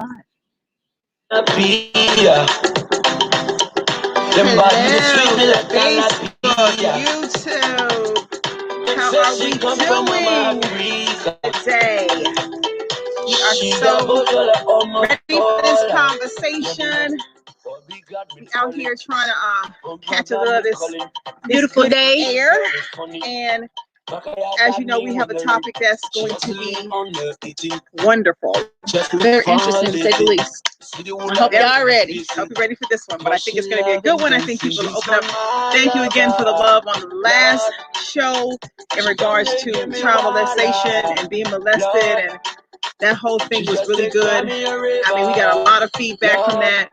YouTube. How are we doing today? We are so ready for this conversation. We out here trying to catch a little of this beautiful day air. And as you know, we have a topic that's going to be wonderful. Very interesting, to say the least. I hope y'all ready. I hope you're ready for this one, but I think it's going to be a good one. I think people will open up. Thank you again for the love on the last show in regards to child molestation and being molested, and that whole thing was really good. I mean, we got a lot of feedback from that.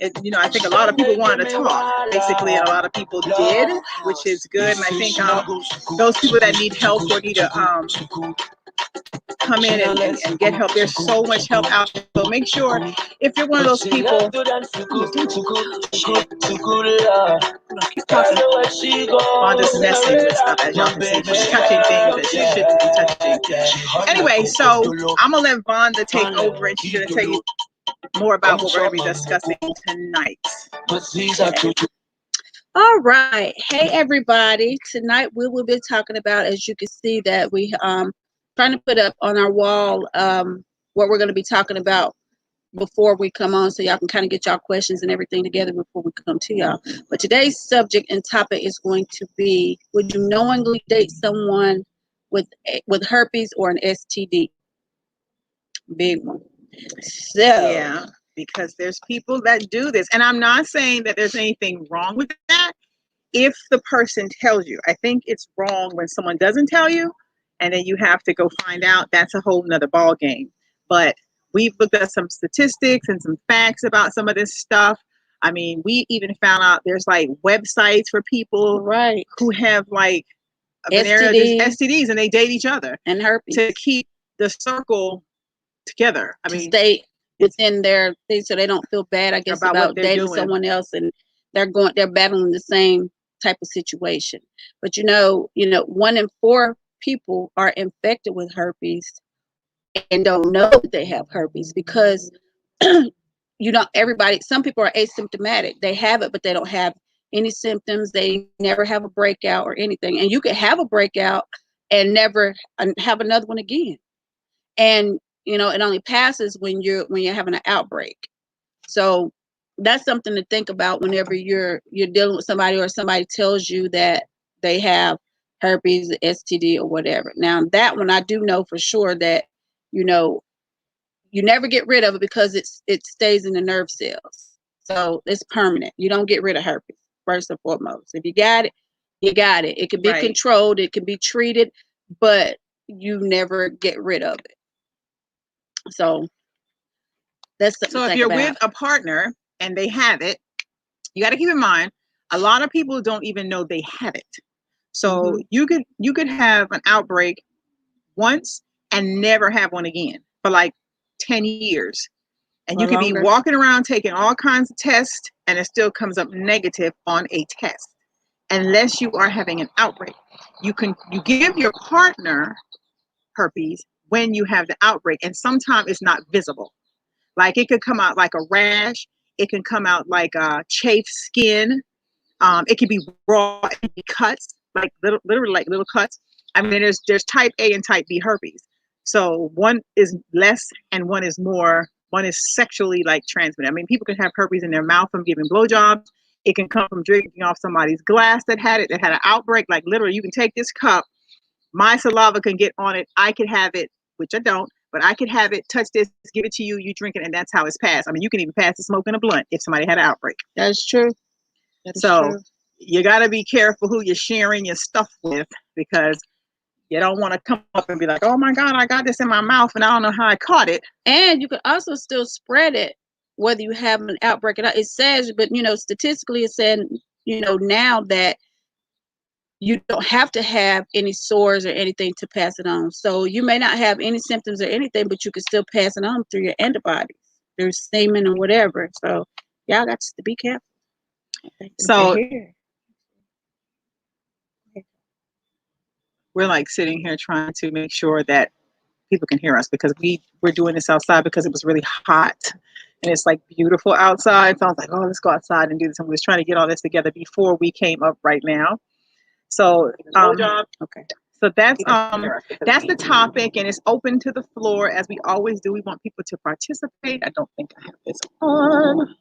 I think a lot of people wanted to talk, basically, and a lot of people did, which is good. And I think those people that need help or need to come in and get help, there's so much help out there. So make sure, if you're one of those people, on this messing with stuff, as y'all can see, she's touching things that she shouldn't be touching. Anyway, so I'm gonna let Vonda take over, and she's gonna tell you more about what we're going to be discussing tonight. All right. Hey, everybody. Tonight we will be talking about, as you can see, that we trying to put up on our wall what we're going to be talking about before we come on, so y'all can kind of get y'all questions and everything together before we come to y'all. But today's subject and topic is going to be: would you knowingly date someone with herpes or an STD? Big one. So yeah, because there's people that do this, and I'm not saying that there's anything wrong with that if the person tells you. I think it's wrong when someone doesn't tell you, and then you have to go find out. That's a whole nother ball game. But we've looked at some statistics and some facts about some of this stuff. I mean, we even found out there's like websites for people who have like STDs, and they date each other and herpes to keep the circle together. I mean, stay within their thing, so they don't feel bad, I guess, about dating someone else, and they're battling the same type of situation. But 1 in 4 people are infected with herpes and don't know that they have herpes, because everybody, some people are asymptomatic. They have it, but they don't have any symptoms. They never have a breakout or anything. And you could have a breakout and never have another one again. And it only passes when you're having an outbreak. So that's something to think about whenever you're dealing with somebody, or somebody tells you that they have herpes, STD, or whatever. Now that one, I do know for sure that you never get rid of it, because it stays in the nerve cells. So it's permanent. You don't get rid of herpes, first and foremost. If you got it, you got it. It can be controlled, it can be treated, but you never get rid of it. So that's something to think you're about. with a partner and they have it, you got to keep in mind, a lot of people don't even know they have it. So you could have an outbreak once and never have one again for like 10 years. And you could be walking around taking all kinds of tests, and it still comes up negative on a test, unless you are having an outbreak. You give your partner herpes when you have the outbreak, and sometimes it's not visible. Like it could come out like a rash. It can come out like chafed skin. It can be raw, it can be cuts, like literally like little cuts. I mean, there's type A and type B herpes. So one is less and one is more. One is sexually like transmitted. I mean, people can have herpes in their mouth from giving blowjobs. It can come from drinking off somebody's glass that had an outbreak. Like literally, you can take this cup, my saliva can get on it. I could have it, which I don't, but I could have it, touch this, give it to you, you drink it, and that's how it's passed. I mean, you can even pass the smoke in a blunt if somebody had an outbreak. That's true. So you got to be careful who you're sharing your stuff with, because you don't want to come up and be like, oh my God, I got this in my mouth and I don't know how I caught it. And you can also still spread it whether you have an outbreak or not. It says, but statistically it said, now that you don't have to have any sores or anything to pass it on. So you may not have any symptoms or anything, but you can still pass it on through your antibodies, through semen or whatever. So y'all got to be careful. So we're like sitting here trying to make sure that people can hear us because we're doing this outside because it was really hot and it's like beautiful outside. So I was like, oh, let's go outside and do this. I was trying to get all this together before we came up right now. So Okay. So that's the topic, and it's open to the floor as we always do. We want people to participate. I don't think I have this on.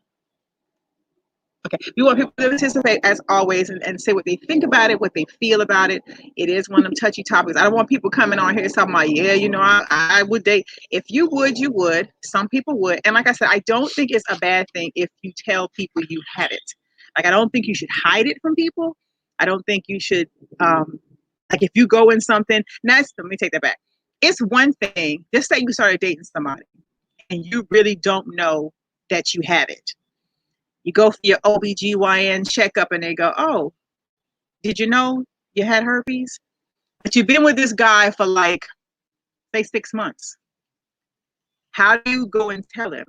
Okay, we want people to participate as always and say what they think about it, what they feel about it. It is one of them touchy topics. I don't want people coming on here talking about, yeah, you know, I would date. If you would, you would. Some people would. And like I said, I don't think it's a bad thing if you tell people you had it. Like, I don't think you should hide it from people. I don't think you should, like, if you go in something, let me take that back. It's one thing, just say you started dating somebody and you really don't know that you have it. You go for your OBGYN checkup and they go, oh, did you know you had herpes? But you've been with this guy for like, say, 6 months. How do you go and tell him?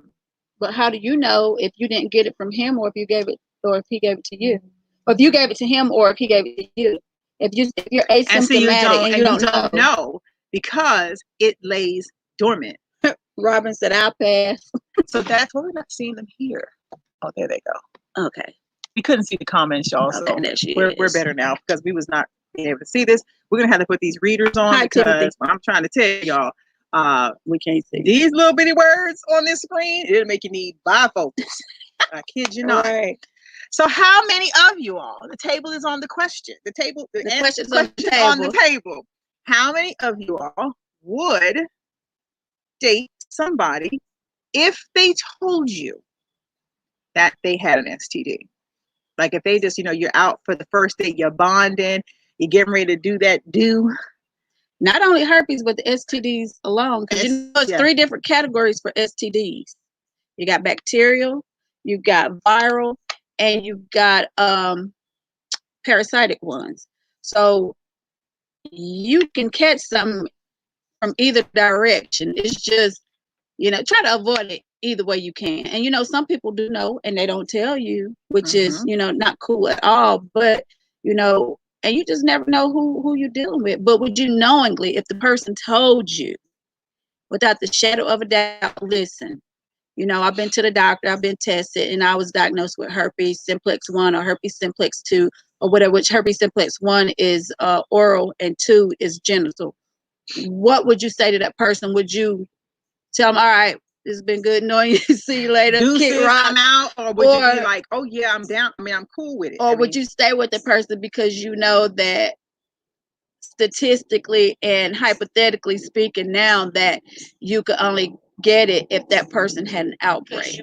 But how do you know if you didn't get it from him or if you gave it or if he gave it to you? Or if you gave it to him or if he gave it to you? If you're asymptomatic and you don't know because it lays dormant. Robin said, I'll pass. So that's why we're not seeing them here. Oh, there they go. Okay. We couldn't see the comments, y'all. So we're better now because we was not being able to see this. We're gonna have to put these readers on because I'm trying to tell y'all, we can't see these little bitty words on this screen. It'll make you need bifocals. I kid you not. Right. So how many of you all? The table is on the question. The question's on the table. How many of you all would date somebody if they told you that they had an STD? Like if they just, you're out for the first date, you're bonding, you're getting ready to do that Not only herpes, but the STDs alone. Because there's 3 different categories for STDs. You got bacterial, you got viral, and you got parasitic ones. So you can catch some from either direction. It's just, try to avoid it either way you can. And some people do know and they don't tell you, which is, not cool at all. But, and you just never know who you're dealing with. But would you knowingly, if the person told you without the shadow of a doubt, listen, I've been to the doctor, I've been tested, and I was diagnosed with herpes simplex 1 or herpes simplex 2 or whatever, which herpes simplex 1 is oral and 2 is genital. What would you say to that person? Would you tell them, all right, it's been good knowing you, see you later, I'm out? Or would you be like, oh yeah, I'm down, I'm cool with it? Or would you stay with the person because you know that statistically and hypothetically speaking now that you could only get it if that person had an outbreak?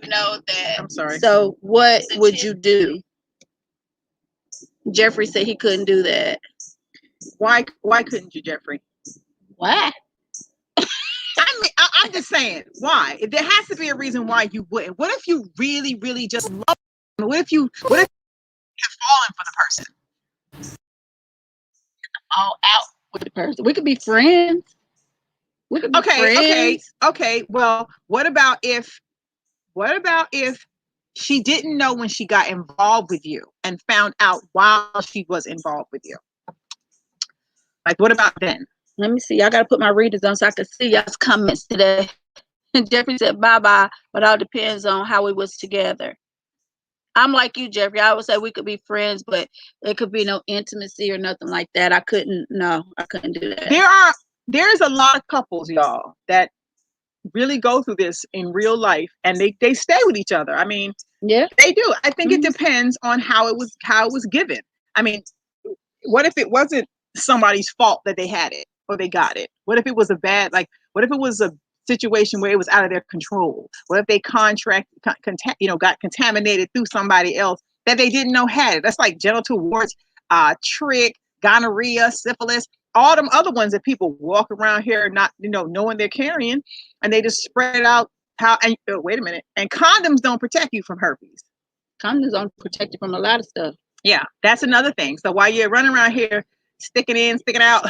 I'm sorry. So what would you do? Jeffrey said he couldn't do that. Why couldn't you, Jeffrey? Why? I'm just saying, why? There has to be a reason why you wouldn't. What if you really, really just love them? What if you have fallen for the person? All out with the person. We could be friends. We could be friends. Okay. Well, what about if she didn't know when she got involved with you and found out while she was involved with you? Like, what about then? Let me see. I got to put my readers on so I can see y'all's comments today. Jeffrey said, bye-bye, but all depends on how we was together. I'm like you, Jeffrey. I would say we could be friends, but there could be no intimacy or nothing like that. I couldn't do that. There's a lot of couples, y'all, that really go through this in real life and they stay with each other. I mean, yeah, they do. I think it depends on how it was given. I mean, what if it wasn't somebody's fault that they had it or they got it? What if it was what if it was a situation where it was out of their control? What if they got contaminated through somebody else that they didn't know had it? That's like genital warts, trick, gonorrhea, syphilis, all them other ones that people walk around here not knowing they're carrying, and they just spread it out. Wait a minute, and condoms don't protect you from herpes. Condoms don't protect you from a lot of stuff. Yeah, that's another thing. So while you're running around here sticking in, sticking out,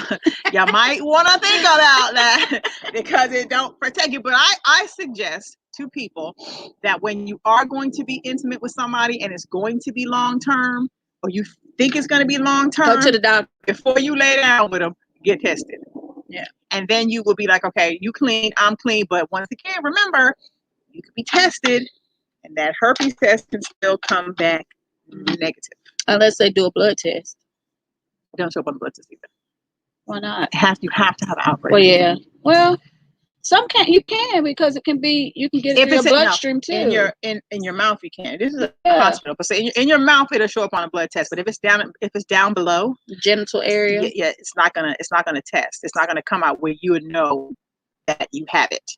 you might want to think about that because it don't protect you. But I suggest to people that when you are going to be intimate with somebody and it's going to be long term, or you think it's going to be long term, go to the doctor before you lay down with them. Get tested. Yeah. And then you will be like, okay, you clean, I'm clean. But once again, remember, you can be tested, and that herpes test can still come back negative. Unless they do a blood test. Don't show up on the blood test either. Why not? You have to have an outbreak. Well, yeah. Well, you can because it can be, you can get it through your bloodstream too. In your mouth you can. This is a hospital, but say in your mouth it'll show up on a blood test. But if it's down below the genital area, it's not gonna test. It's not gonna come out where you would know that you have it.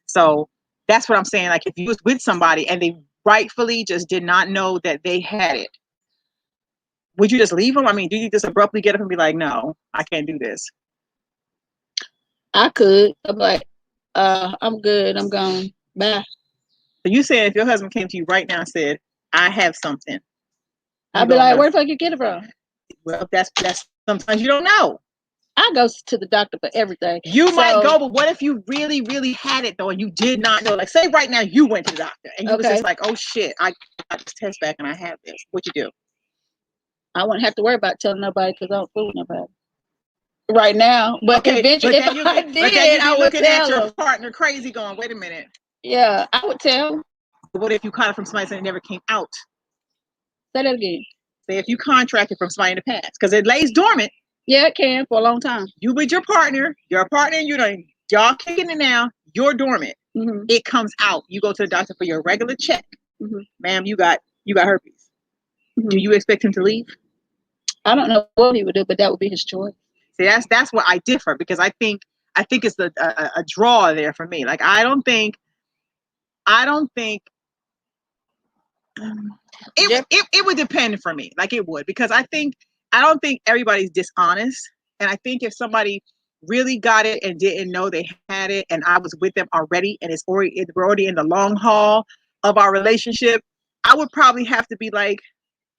So that's what I'm saying. Like if you was with somebody and they rightfully just did not know that they had it, would you just leave them? I mean, do you just abruptly get up and be like, no, I can't do this? I could. I'm like, I'm good. I'm gone. Bye. So you said if your husband came to you right now and said, I have something, I'd be like, where the fuck you get it from? Well, that's sometimes you don't know. I go to the doctor for everything. You might go, but what if you really, really had it though, and you did not know? Like, say right now you went to the doctor and you was just like, oh shit, I got this test back and I have this. What you do? I wouldn't have to worry about telling nobody because I don't fool nobody right now. But eventually, if I did, I would tell your partner crazy, going, wait a minute. Yeah, I would tell. But what if you caught it from somebody and it never came out? Say that again. Say if you contracted from somebody in the past, because it lays dormant. Yeah, it can for a long time. You with your partner and you know y'all kicking it now. You're dormant. Mm-hmm. It comes out. You go to the doctor for your regular check. Mm-hmm. Ma'am, you got herpes. Mm-hmm. Do you expect him to leave? I don't know what he would do, but that would be his choice. See, that's where I differ, because I think it's a draw there for me. Like I don't think it would depend for me. Like it would, because I don't think everybody's dishonest, and I think if somebody really got it and didn't know they had it, and I was with them already, and we're already in the long haul of our relationship, I would probably have to be like,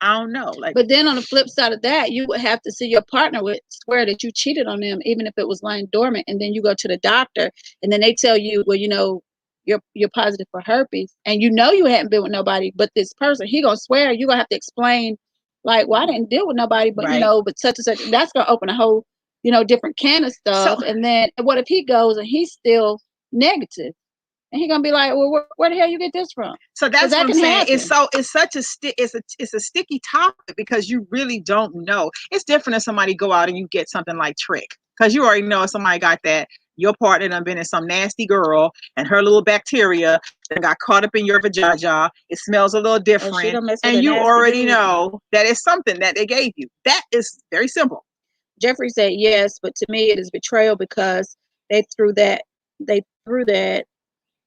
I don't know. Like, but then on the flip side of that, you would have to see your partner would swear that you cheated on them, even if it was lying dormant, and then you go to the doctor, and then they tell you, well, you know, you're positive for herpes, and you know you hadn't been with nobody, but this person, he gonna swear, you're gonna have to explain, like, well, I didn't deal with nobody, but right. You know, but such and such. That's gonna open a whole, you know, different can of stuff. So, and then what if he goes and he's still negative? And he's gonna be like, well, where the hell you get this from? So that's what I'm saying. It's a sticky topic, because you really don't know. It's different if somebody go out and you get something like trick, because you already know if somebody got that. Your partner done been in some nasty girl, and her little bacteria that got caught up in your vagina. It smells a little different, and you already know that it's something that they gave you. That is very simple. Jeffrey said yes, but to me it is betrayal, because they threw that.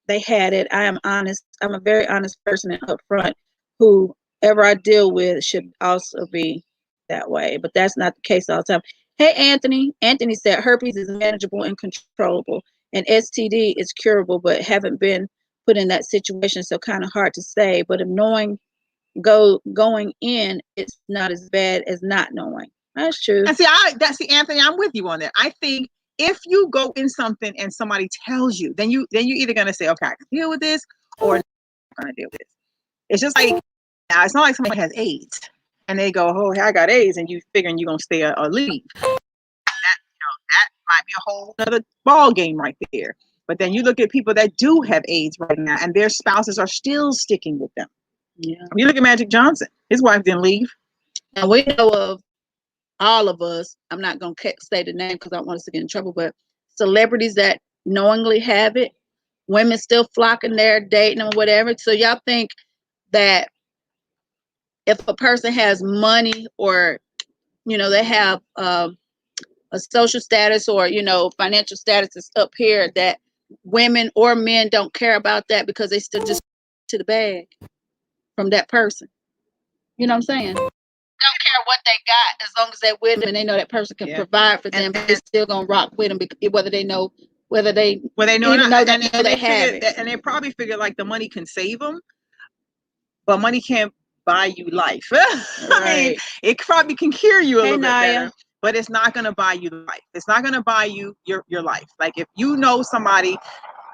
They had it. I am honest. I'm a very honest person and upfront. Whoever I deal with should also be that way, but that's not the case all the time. Hey, Anthony. Anthony said herpes is manageable and controllable, and STD is curable, but haven't been put in that situation, so kind of hard to say. But if knowing going in, it's not as bad as not knowing. That's true. And see, Anthony, I'm with you on that. I think if you go in something and somebody tells you, then you either gonna say, okay, I can deal with this, or I'm not gonna deal with this. It's just like, now it's not like somebody has AIDS and they go, oh, I got AIDS, and you figuring you're gonna stay or leave. That might be a whole other ball game right there. But then you look at people that do have AIDS right now, and their spouses are still sticking with them. Yeah. You look at Magic Johnson; his wife didn't leave. And we know of all of us. I'm not gonna say the name because I don't want us to get in trouble. But celebrities that knowingly have it, women still flocking there, dating them, whatever. So y'all think that if a person has money, or you know, they have a social status, or you know, financial status is up here, that women or men don't care about that because they still just to the bag from that person? You know what I'm saying? Don't care what they got, as long as they're with them and they know that person can provide for them. They're still gonna rock with them, whether they know or not. They have it. And they probably figure like the money can save them, but money can't buy you life. I mean, it probably can cure you a little bit better, but it's not going to buy you life. It's not going to buy you your life. Like if you know somebody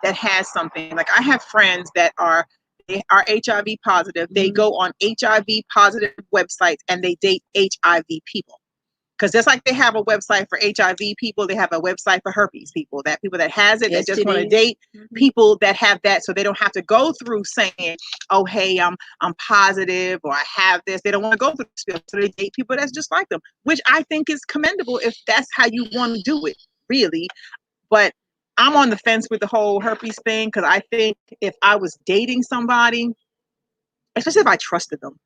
that has something, like I have friends that are HIV positive. Mm-hmm. They go on HIV positive websites and they date HIV people. Because just like they have a website for HIV people, they have a website for herpes people. That people that has it, that just want to date people that have that, so they don't have to go through saying, "Oh, hey, I'm positive," or "I have this." They don't want to go through this, so they date people that's just like them, which I think is commendable if that's how you want to do it, really. But I'm on the fence with the whole herpes thing, because I think if I was dating somebody, especially if I trusted them,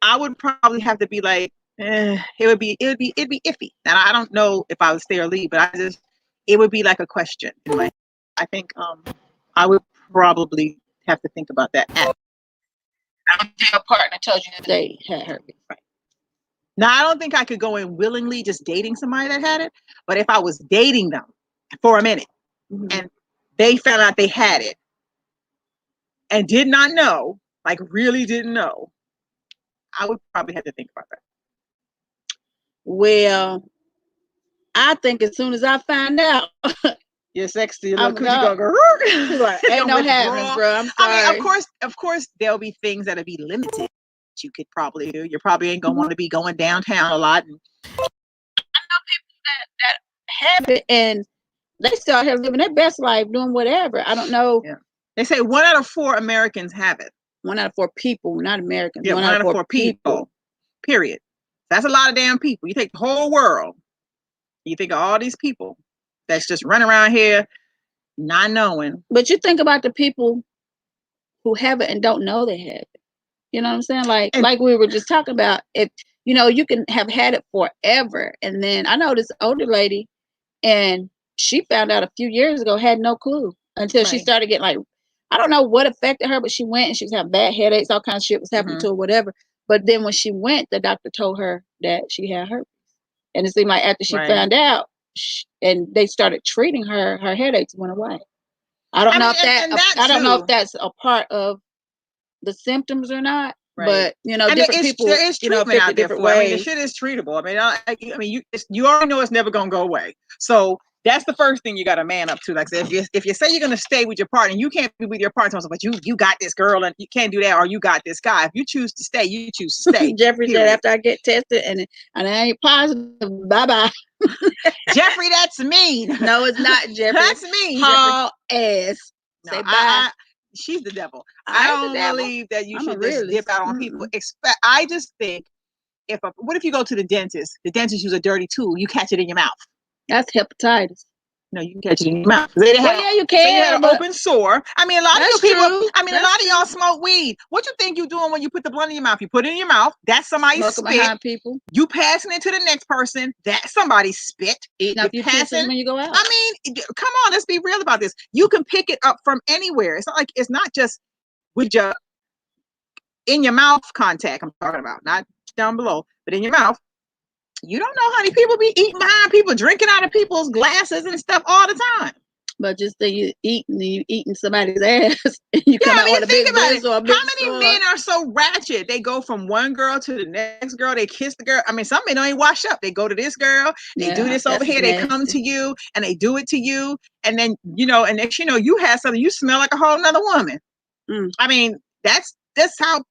I would probably have to be like, it'd be iffy. And I don't know if I would stay or leave, but it would be like a question in my head. I think I would probably have to think about that. Your partner told you they had herpes. Right. Now, I don't think I could go in willingly just dating somebody that had it, but if I was dating them for a minute and they found out they had it and did not know, like really didn't know, I would probably have to think about that. Well, I think as soon as I find out, you're sexy, your little coochie gonna go. Like, ain't no happenings, bro. I'm sorry. I mean, of course, there'll be things that'll be limited. You could probably do. You probably ain't gonna want to be going downtown a lot. And I know people that have it and they still out here living their best life, doing whatever. I don't know. Yeah. They say 1 out of 4 Americans have it. 1 out of 4 people, not Americans. Yeah, 1 out of 4 people. Period. That's a lot of damn people. You take the whole world. You think of all these people that's just running around here not knowing. But you think about the people who have it and don't know they have it. You know what I'm saying? Like we were just talking about, if you can have had it forever, and then I know this older lady, and she found out a few years ago, had no clue until she started getting like, I don't know what affected her, but she went and she was having bad headaches, all kinds of shit was happening to her, whatever. But then when she went, the doctor told her that she had herpes, and it seemed like after she found out, and they started treating her, her headaches went away. I don't know if that's a part of the symptoms or not, but different people, there is treatment out there for it. I mean, the shit is treatable. I mean, you already know it's never gonna go away. So that's the first thing you got to man up to. Like I said, if you say you're gonna stay with your partner, you can't be with your partner, but you got this girl and you can't do that, or you got this guy. If you choose to stay, you choose to stay. Jeffrey said after I get tested and I ain't positive, bye. Jeffrey, that's mean. No, it's not Jeffrey. That's mean. Haul ass. Say bye. She's the devil. I don't believe that you should just dip out on people. I just think what if you go to the dentist use a dirty tool, you catch it in your mouth. That's hepatitis. No, you can catch it in your mouth. Yeah, you can. So you had an open sore. I mean, a lot of people. I mean, a lot of y'all smoke weed. What you think you doing when you put the blunt in your mouth? You put it in your mouth. That's somebody's spit. Behind people. You passing it to the next person. That's somebody's spit. Eating up your passing when you go out. I mean, come on, let's be real about this. You can pick it up from anywhere. It's not just with your in your mouth contact. I'm talking about, not down below, but in your mouth. You don't know how many people be eating behind people, drinking out of people's glasses and stuff all the time. But just that you eating somebody's ass, and you come out with a big buzz or a big How many men are so ratchet? They go from one girl to the next girl. They kiss the girl. I mean, some men don't even wash up. They go to this girl. They do this over here. Nasty. They come to you and they do it to you. And then, and next you have something. You smell like a whole nother woman. I mean, that's how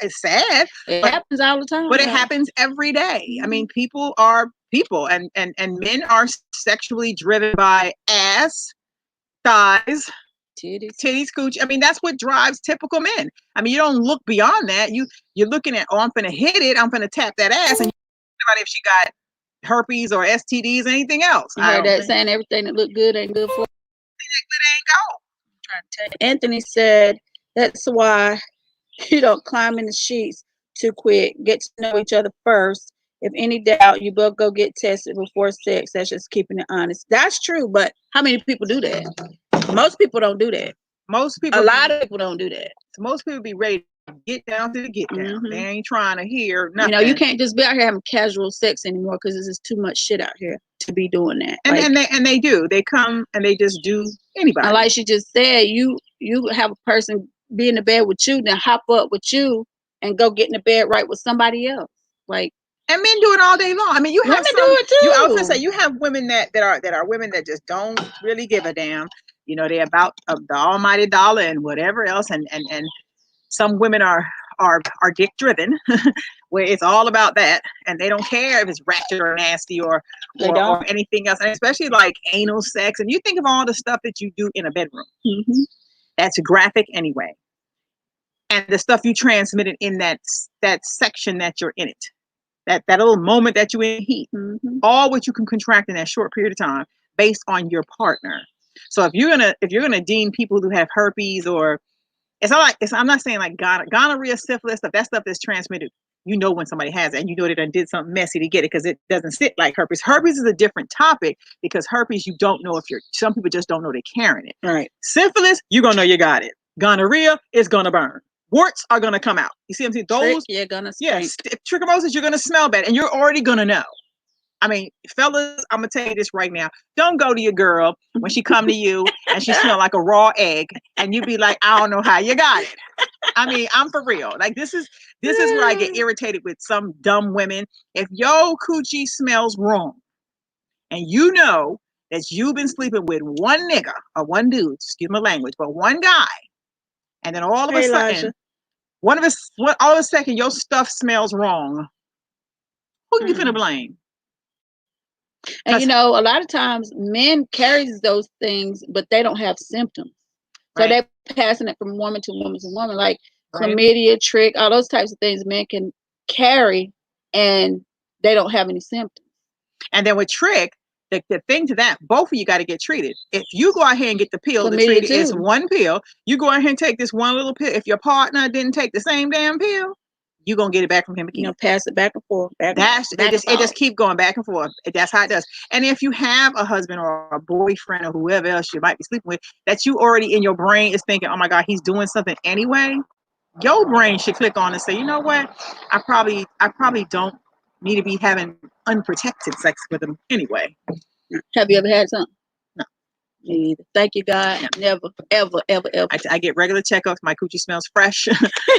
it's sad. It happens all the time. But it happens every day. I mean, people are people, and men are sexually driven by ass, thighs, titties, cooch. I mean, that's what drives typical men. I mean, you don't look beyond that. You're looking at, I'm gonna hit it, I'm gonna tap that ass, and you're about if she got herpes or STDs or anything else. You heard that saying, everything that look good ain't good for you. Anthony said that's why you don't climb in the sheets too quick. Get to know each other first. If any doubt, you both go get tested before sex. That's just keeping it honest. That's true, but how many people do that? Most people don't do that. A lot of people don't do that. Most people be ready to get down to the get down. They ain't trying to hear nothing. You can't just be out here having casual sex anymore because there's just too much shit out here to be doing that. And they do. They come and they just do anybody. And like she just said, you have a person be in the bed with you, then hop up with you and go get in the bed right with somebody else. And men do it all day long. I mean, you have women do it too. I was gonna say you have women that are women that just don't really give a damn. They're about the almighty dollar and whatever else. And some women are are dick driven, where it's all about that, and they don't care if it's ratchet or nasty or anything else, and especially like anal sex. And you think of all the stuff that you do in a bedroom, that's graphic anyway, and the stuff you transmitted in that section that you're in it, that little moment that you in heat, all what you can contract in that short period of time based on your partner. So if you're gonna deem people who have herpes, or I'm not saying like gonorrhea, syphilis, stuff, that stuff that's transmitted. You know when somebody has it, and you know they done did something messy to get it, because it doesn't sit like herpes. Herpes is a different topic, because herpes, you don't know if some people just don't know they're carrying it. Right. Syphilis, you're gonna know you got it. Gonorrhea is gonna burn. Warts are gonna come out. You see what I'm saying? Those, you're gonna stink. Trichomosis, you're gonna smell bad, and you're already gonna know. I mean, fellas, I'm gonna tell you this right now. Don't go to your girl when she come to you and she smell like a raw egg, and you be like, I don't know how you got it. I mean, I'm for real. Like this is where I get irritated with some dumb women. If yo coochie smells wrong, and you know that you've been sleeping with one nigga or one dude, excuse my language, but one guy, and then all of a sudden, all of a sudden your stuff smells wrong, who you finna blame? And you know, a lot of times men carries those things, but they don't have symptoms. So they're passing it from woman to woman to woman, like chlamydia, trick, all those types of things men can carry, and they don't have any symptoms. And then with trick, the thing to that, both of you got to get treated. If you go out here and get the pill, the treat is one pill. You go out here and take this one little pill. If your partner didn't take the same damn pill, you're going to get it back from him again. You know, pass it back and forth. It just keep going back and forth. That's how it does. And if you have a husband or a boyfriend or whoever else you might be sleeping with, that you already in your brain is thinking, oh my God, he's doing something anyway, your brain should click on and say, you know what? I probably don't need to be having unprotected sex with him anyway. Have you ever had something? No. Me either. Thank you, God. Never, ever, ever, ever. I get regular checkups. My coochie smells fresh.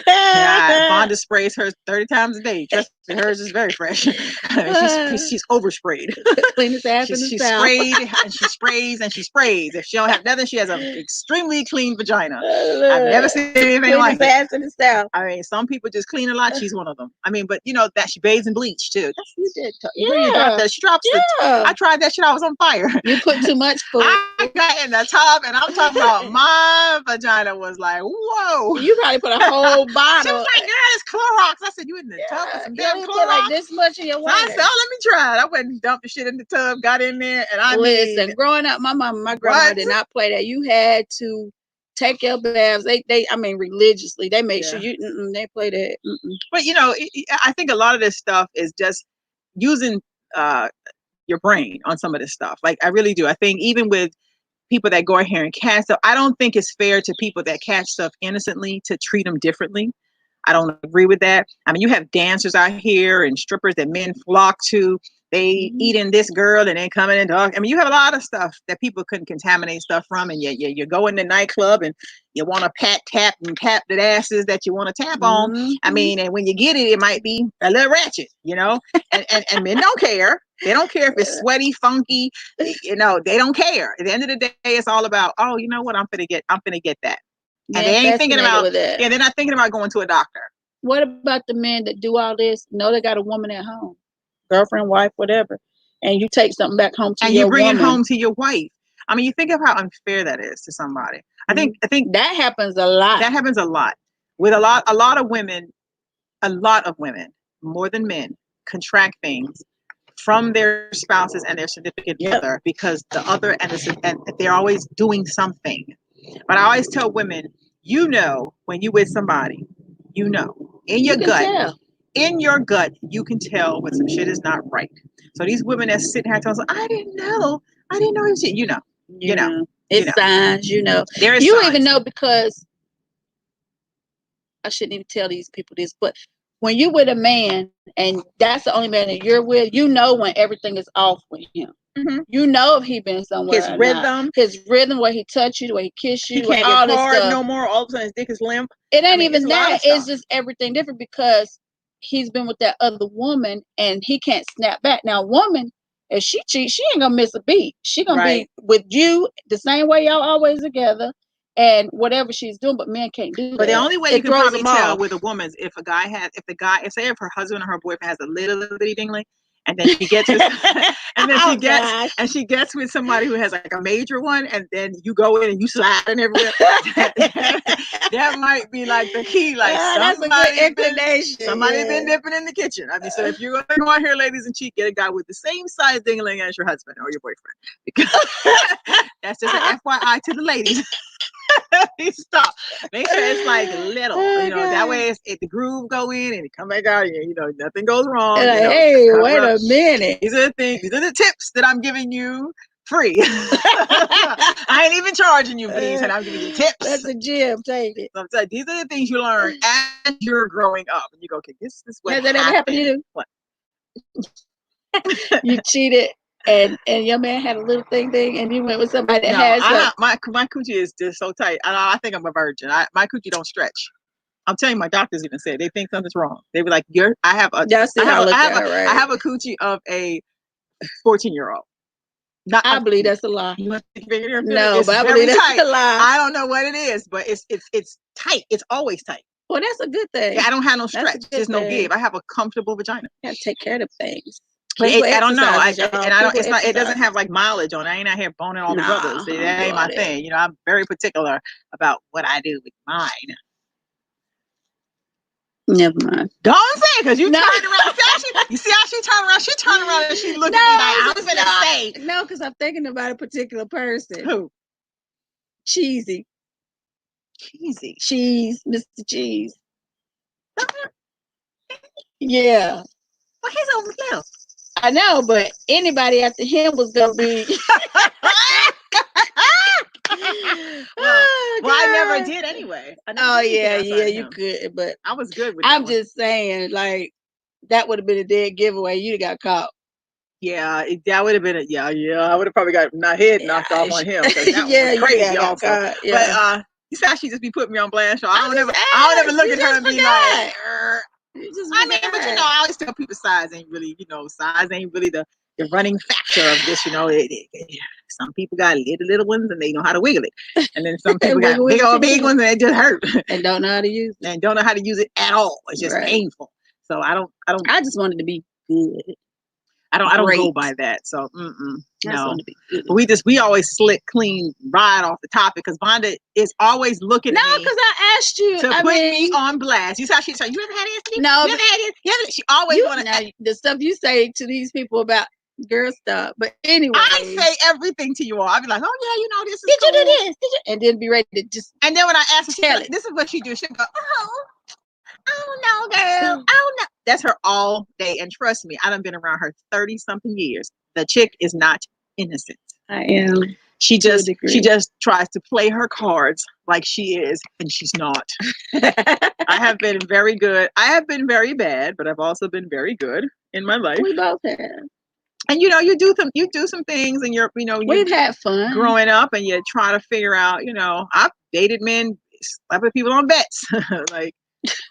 Vonda sprays hers 30 times a day. Trust me, hers is very fresh. She's oversprayed. Clean his ass in the She's south. sprayed and she sprays and she sprays. If she don't have nothing, she has an extremely clean vagina. I've never seen anything like that. Ass in the south. I mean, some people just clean a lot. She's one of them. I mean, but you know that she bathes in bleach too. That's you did. She drops I tried that shit. I was on fire. You put too much food. I got in the tub, and I'm talking about my vagina was like, whoa. You probably put a whole bottle. She was like, girl, it's Clorox. I said, you in the tub with some damn Clorox? Put like this much in your water. So I said, oh, let me try it. I went and dumped the shit in the tub, got in there, and listen, growing up, my mom and my grandma did not play that. You had to take your baths. I mean, religiously. They make sure they play that. But you know, I think a lot of this stuff is just using your brain on some of this stuff. Like I really do. I think even with people that go out here and catch stuff, I don't think it's fair to people that catch stuff innocently to treat them differently. I don't agree with that. I mean, you have dancers out here and strippers that men flock to. They eating this girl and then coming and talking. I mean, you have a lot of stuff that people couldn't contaminate stuff from, and you go in the nightclub and you want to tap the asses that you want to tap on. I mean, and when you get it, it might be a little ratchet, you know. And men don't care. They don't care if it's sweaty, funky. You know, they don't care. At the end of the day, it's all about, oh, you know what? I'm gonna get that. And they ain't thinking about that. Yeah, they're not thinking about going to a doctor. What about the men that do all this? Know they got a woman at home, girlfriend, wife, whatever, and you take something back home to your woman. And you bring it home to your wife. I mean, you think of how unfair that is to somebody. I think that happens a lot. That happens a lot with a lot of women, more than men, contract things from their spouses and their significant other, because the other and they're always doing something. But I always tell women, you know, when you with somebody, you know, in your gut, you can tell when some shit is not right. So these women that sit here and tell us, I didn't know it was shit. You know. It's signs, you know. There is you signs. Even know, because I shouldn't even tell these people this, but when you're with a man and that's the only man that you're with, you know when everything is off with him. You know if he been somewhere. His rhythm, where he touch you, the way he kiss you, he can't all get hard this stuff. No more. All of a sudden his dick is limp. It ain't even that. It's just everything different, because he's been with that other woman and he can't snap back. Now, a woman, if she cheats, she ain't gonna miss a beat. She gonna be with you the same way y'all always together, and whatever she's doing, but men can't do that. But the only way it you can throws probably them tell off. with a woman is if say if her husband or her boyfriend has a little bitty dingling, and then she gets with, and then she gets with somebody who has like a major one, and then you go in and you slide in everywhere. that might be like the key. Like that's a good inclination. Somebody been dipping in the kitchen. I mean, so if you're going to go out here, ladies and cheat, get a guy with the same size dingling as your husband or your boyfriend, because that's just an FYI to the ladies. Stop. Make sure it's like little. That way if the groove go in and it come back out, nothing goes wrong. Hey, wait a minute. These are the tips that I'm giving you free. I ain't even charging you for these, and I'm giving you tips. That's a gym. Take it. So I'm saying, these are the things you learn as you're growing up, and you go, okay, this is what Has that ever happened to you? What? You cheated. And your man had a little thing, and you went with somebody that has my coochie is just so tight. I think I'm a virgin. My coochie don't stretch. I'm telling you, my doctors even said they think something's wrong. They were like, I have a coochie of a 14-year-old. I believe that's a lie. No, but I believe that's a lie. I don't know what it is, but it's tight. It's always tight. Well, that's a good thing. Yeah, I don't have no stretch. There's no give. I have a comfortable vagina. You gotta take care of the things. But I don't know. It doesn't have like mileage on it. I ain't out here boning all the brothers. That ain't my thing. I'm very particular about what I do with mine. Never mind. Don't say it, because you turned around. You see how she turned around? She turned around and she looked at me like I was gonna say. No, because I'm thinking about a particular person. Who? Cheesy. Cheese, Mr. Cheese. Yeah. Well, he's over here. I know, but anybody after him was gonna be. Well, I never did anyway. You could, but I was good with. I'm just saying, like, that would have been a dead giveaway. You'd have got caught. Yeah, that would have been I would have probably got my head knocked off on him. That was crazy, also. But you see how she just be putting me on blast. So I don't ever look at her and be like. But I always tell people size ain't really the running factor of this. Some people got little ones and they know how to wiggle it, and then some people got big ones and they just hurt and don't know how to use it. And don't know how to use it at all. It's just painful. So I don't. I just wanted to be good. I don't go by that. So no. But we always slick clean right off the topic, because Vonda is always looking at me. No, because I asked you to put me on blast. You saw she said, you ever had STD? No, you ever had it? She always want to. The stuff you say to these people about girl stuff. But anyway, I say everything to you all. I'll be like, oh yeah, this is. Did you do this? Did you? And then be ready to just. And then when I ask her, this is what she do. She'll go, oh no, girl. Oh no. That's her all day. And trust me, I done been around her 30-something years. The chick is not innocent. I am. She just tries to play her cards like she is, and she's not. I have been very good. I have been very bad, but I've also been very good in my life. We both have. And you do some things, and we've had fun growing up, and you try to figure out. I've dated men, slept with people on bets. Like,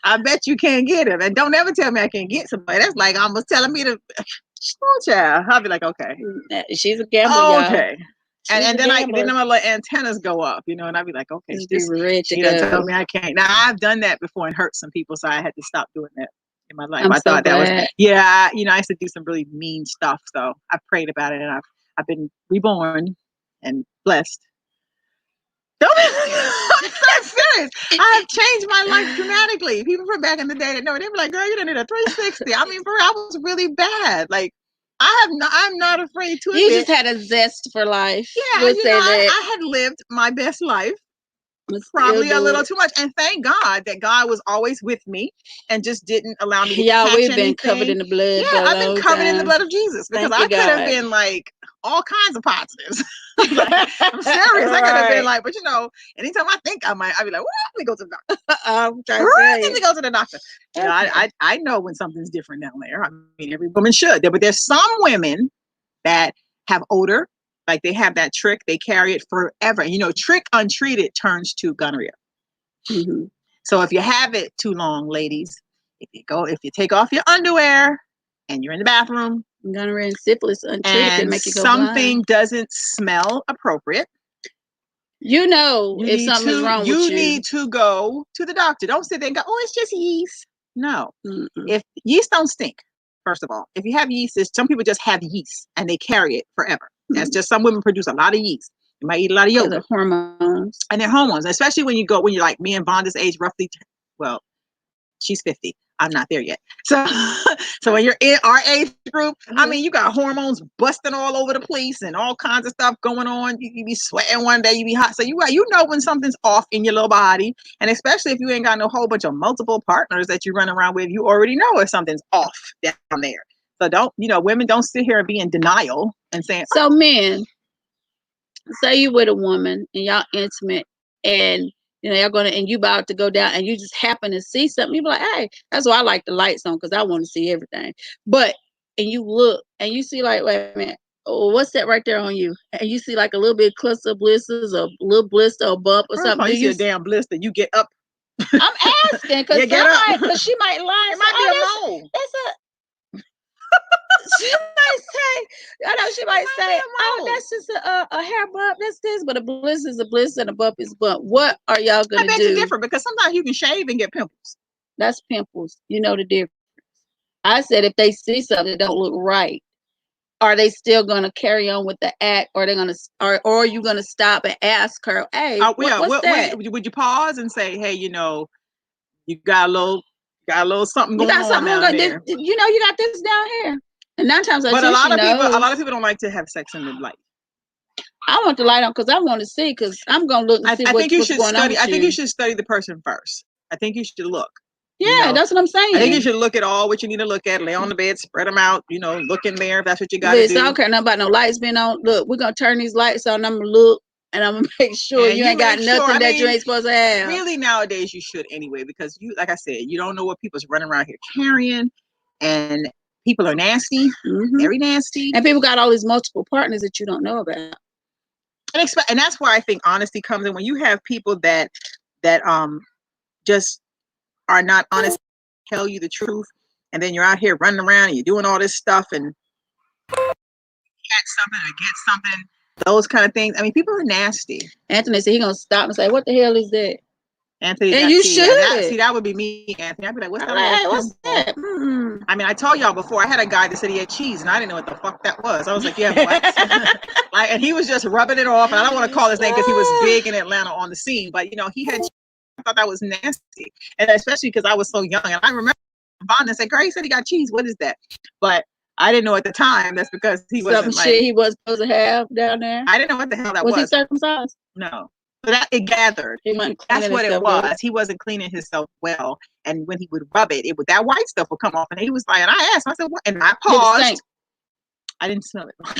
I bet you can't get him, and don't ever tell me I can't get somebody. That's like almost telling me to. Oh, child. I'll be like, okay, she's a gambler. Okay. And then I'm gonna let antennas go up, and I'd be like, okay, she done told me I can't. Now I've done that before and hurt some people, so I had to stop doing that in my life. I thought that was I used to do some really mean stuff, so I prayed about it, and I've been reborn and blessed. I'm so serious. I have changed my life dramatically. People from back in the day that know, they were like, girl, you done did a 360. I mean, I was really bad. Like, I'm not afraid to admit. You just had a zest for life. Yeah, I had lived my best life. Probably a little too much. And thank God that God was always with me and just didn't allow me to catch we've anything. been covered in the blood. Yeah, I've been covered in the blood of Jesus, because I could have been like all kinds of positives. Like, I'm serious. I could have been like, but anytime I think I might, I'd be like, well, let me go to the doctor. Let me go to the doctor. I know when something's different down there. I mean, every woman should. But there's some women that have odor. Like, they have that trick, they carry it forever. Trick untreated turns to gonorrhea. Mm-hmm. So if you have it too long, ladies, if you take off your underwear and you're in the bathroom, gonorrhea and syphilis untreated can make you go something blind. Doesn't smell appropriate, You know You if need something is to wrong with you you. need to go to the doctor. Don't sit there and go, oh, it's just yeast. No. Mm-mm. If yeast don't stink, first of all, if you have yeast, some people just have yeast and they carry it forever. That's just some women produce a lot of yeast. You might eat a lot of Because yogurt. of hormones. And they're hormones, especially when you're like me and Vonda's age, roughly. Well, she's 50. I'm not there yet. So, so when you're in our age group, I mean, you got hormones busting all over the place and all kinds of stuff going on. You be sweating one day, you be hot. So you know when something's off in your little body, and especially if you ain't got no whole bunch of multiple partners that you run around with, you already know if something's off down there. So don't, women don't sit here and be in denial and saying. So men, say you with a woman and y'all intimate, and y'all gonna, and you about to go down, and you just happen to see something, you be like, hey, that's why I like the lights on, because I want to see everything. But and you look and you see like, wait a minute, oh, what's that right there on you? And you see like a little bit cluster of blisters, or a little blister or bump or something. Do you see a damn blister? You get up. I'm asking because she might lie. It might be a mole. That's a. She might say, she might say, oh, that's just a hair bump. That's this, but a blister is a blister and a bump is a bump. What are y'all gonna do? I bet you different, because sometimes you can shave and get pimples. That's pimples. You know the difference. I said if they see something that don't look right, are they still gonna carry on with the act, or are they gonna, or are you gonna stop and ask her, hey, what's that? Would you pause and say, hey, you got a little something going on down there. You got this down here. And 9 times out of 10, a lot of people don't like to have sex in the light. I want the light on because I want to see, because I'm gonna look and see what's going on with you. I think you should study the person first. I think you should look. Yeah, that's what I'm saying. I think you should look at all what you need to look at. Lay on the bed, spread them out. Look in there if that's what you got to do. I don't care nothing about no lights being on. Look, we're gonna turn these lights on. I'm gonna look, and I'm gonna make sure you ain't got nothing that you ain't supposed to have. Really, nowadays you should anyway, because like I said, you don't know what people's running around here carrying, and people are nasty, very nasty, and people got all these multiple partners that you don't know about. And that's where I think honesty comes in. When you have people that just are not honest, tell you the truth, and then you're out here running around and you're doing all this stuff and catch something or get something, those kind of things. I mean, people are nasty. Anthony said he's gonna stop and say, what the hell is that? Anthony, and you should that would be me, Anthony. I'd be like, what's that? Hey, what's that? I mean, I told y'all before, I had a guy that said he had cheese, and I didn't know what the fuck that was. I was like, yeah, what? And he was just rubbing it off, and I don't want to call his name because he was big in Atlanta on the scene, but he had cheese. I thought that was nasty, and especially because I was so young, and I remember Vonda said, "Girl, he said he got cheese. What is that?" But I didn't know at the time. That's because he wasn't shit he was supposed to have down there. I didn't know what the hell that was. Was he circumcised? No. So that it gathered. That's what it was. He wasn't cleaning himself well, and when he would rub it, that white stuff would come off, and he was like, and I asked him, I said, what? And I paused. I didn't smell it. I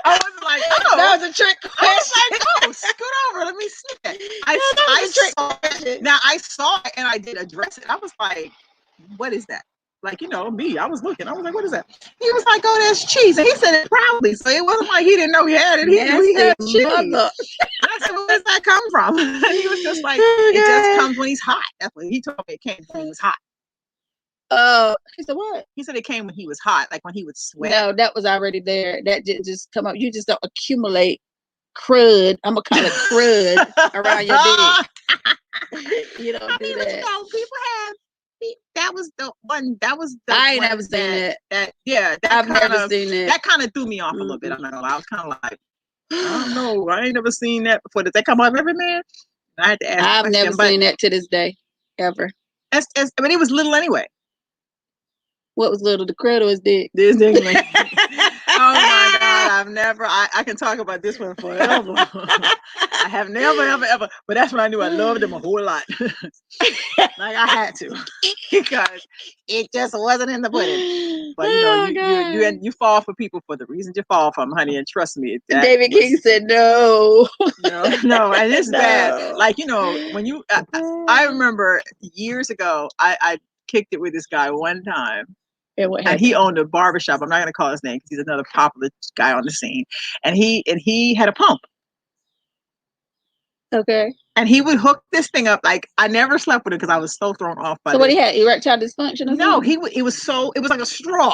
was like, oh, that was a trick question. I was like, oh, scoot over, let me see it. I saw it and I did address it. I was like, what is that? Like, me, I was looking. I was like, what is that? He was like, oh, that's cheese. And he said it proudly. So it wasn't like he didn't know he had it. He had cheese. I said, where does that come from? And he was just like, it just comes when he's hot. That's what he told me. It came when he was hot. He said what? He said it came when he was hot, like when he would sweat. No, that was already there. That didn't just come up. You just don't accumulate crud. I'm gonna call it crud around your dick. You don't do that. People have. That was the one. That was the. I ain't never seen that. I've never seen that. That kind of threw me off a little bit. I'm not gonna lie. I was kind of like, I don't know. I ain't never seen that before. Did that come off every man? I had to ask. I've never seen that to this day, ever. But he was little anyway. What was little, the crud or his dick? This thing. Oh my God, I've never. I can talk about this one forever. I have never, ever. But that's when I knew I loved him a whole lot. Like I had to, because it just wasn't in the pudding. But you fall for people for the reasons you fall from, honey. And trust me, David King said no. No, and it's bad. Like when you, I remember years ago, I kicked it with this guy one time. And he owned a barbershop. I'm not going to call his name because he's another popular guy on the scene. And he had a pump. Okay. And he would hook this thing up. Like, I never slept with it because I was so thrown off by So what this. he had, erectile dysfunction or No, something? it was like a straw.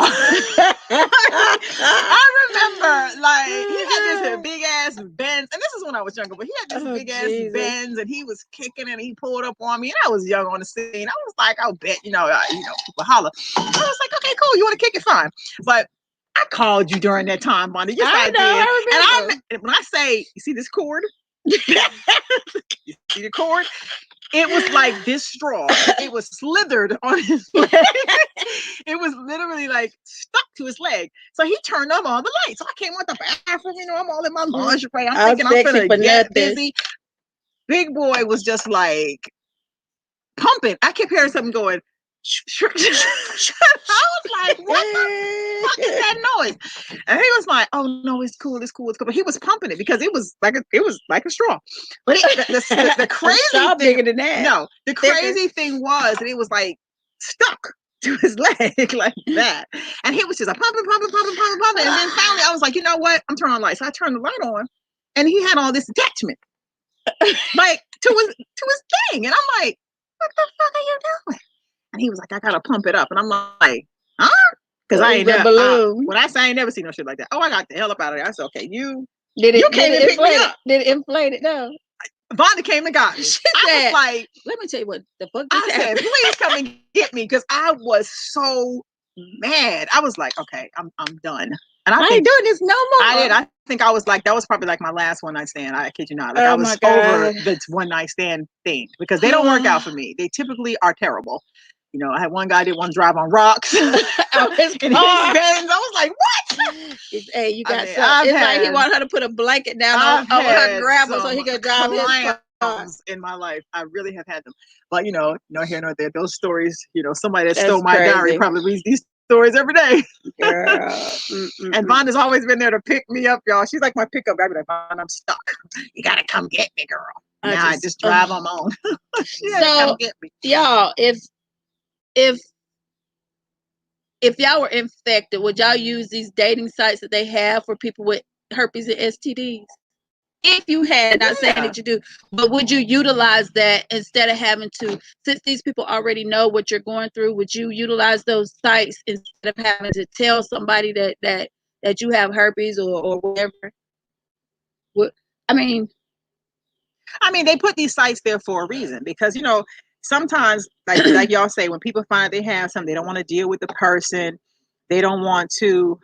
I remember, like, he had this big ass bends, and this is when I was younger, but he had this Oh, big ass Jesus. bends, and he was kicking, and he pulled up on me, and I was young on the scene. I was like, I'll bet, people holler. I was like, okay, cool, you want to kick it, fine. But I called you during that time, Bonnie. Yes, I know, did. I remember. And when I say, you see this cord? You see the cord? It was like this straw. It was slithered on his leg. It was literally like stuck to his leg. So he turned on all the lights. So I came out the bathroom, I'm all in my lingerie. I'm thinking I'm gonna get busy. Big boy was just like pumping. I kept hearing something going. I was like, what the fuck is that noise? And he was like, oh no, it's cool, it's cool, it's cool. But he was pumping it because it was like a straw. But the crazy thing, bigger than that. no, the crazy thing was that it was like stuck to his leg like that. And he was just like pumping. And then finally I was like, you know what? I'm turning on lights. So I turned the light on and he had all this attachment like to his thing. And I'm like, what the fuck are you doing? And he was like, I gotta pump it up. And I'm like, huh? Because I ain't never, when I say I ain't never seen no shit like that. Oh, I got the hell up out of there. I said, okay, you came and picked me up. Did it inflate it? No. Vonda came and got me. I was like, let me tell you what the fuck I said, please come and get me because I was so mad. I was like, okay, I'm done. And I ain't doing this no more. I did. I think I was like, that was probably like my last one night stand. I kid you not. Like I was over the one night stand thing because they don't work out for me. They typically are terrible. I had one guy that wanted to drive on rocks in his Benz. I was like, what? Hey, you got something. It's like he wanted her to put a blanket down over her gravel so he could drive his car. In my life, I really have had them. But, no here nor there. Those stories, somebody that stole my diary probably reads these stories every day. Girl. And Vonda's always been there to pick me up, y'all. She's like my pickup guy. I'd be like, Vonda, I'm stuck. You got to come get me, girl. I just drive on my own. Come get me. Y'all, if y'all were infected, would y'all use these dating sites that they have for people with herpes and STDs? If you had, not saying that you do, but would you utilize that instead of having to, since these people already know what you're going through, would you utilize those sites instead of having to tell somebody that you have herpes or whatever? I mean, they put these sites there for a reason because, sometimes, like y'all say, when people find they have something, they don't want to deal with the person. They don't want to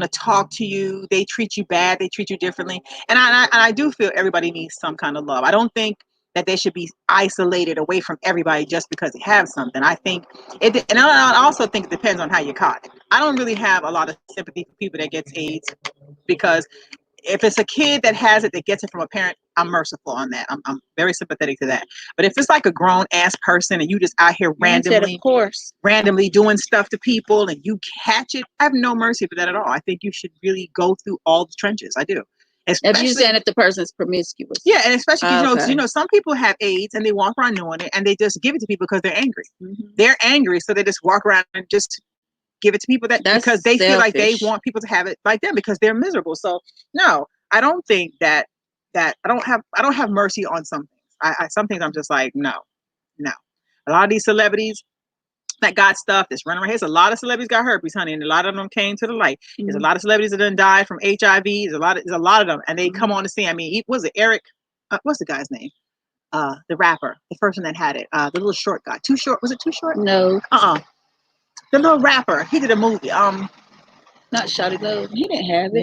talk to you. They treat you bad. They treat you differently. And I do feel everybody needs some kind of love. I don't think that they should be isolated away from everybody just because they have something. I think and I also think it depends on how you're caught. I don't really have a lot of sympathy for people that gets AIDS because if it's a kid that has it, that gets it from a parent, I'm merciful on that. I'm very sympathetic to that. But if it's like a grown ass person and you just out here randomly doing stuff to people and you catch it, I have no mercy for that at all. I think you should really go through all the trenches. I do. Especially, if you saying if the person's promiscuous. Yeah, and especially because some people have AIDS and they walk around knowing it and they just give it to people because they're angry. Mm-hmm. They're angry, so they just walk around and just give it to people because they feel like they want people to have it like them because they're miserable. So no, I don't think that I don't have mercy on some things. Some things I'm just like, no. A lot of these celebrities that got stuff that's running around. There's a lot of celebrities got herpes, honey, and a lot of them came to the light. Mm-hmm. There's a lot of celebrities that done died from HIV. There's a lot of them, and they come on the scene. I mean, was it Eric? What's the guy's name? The rapper, the person that had it, the little short guy. Too Short? Was it Too Short? No. The little rapper. He did a movie. Not Shawty Love. He didn't have it.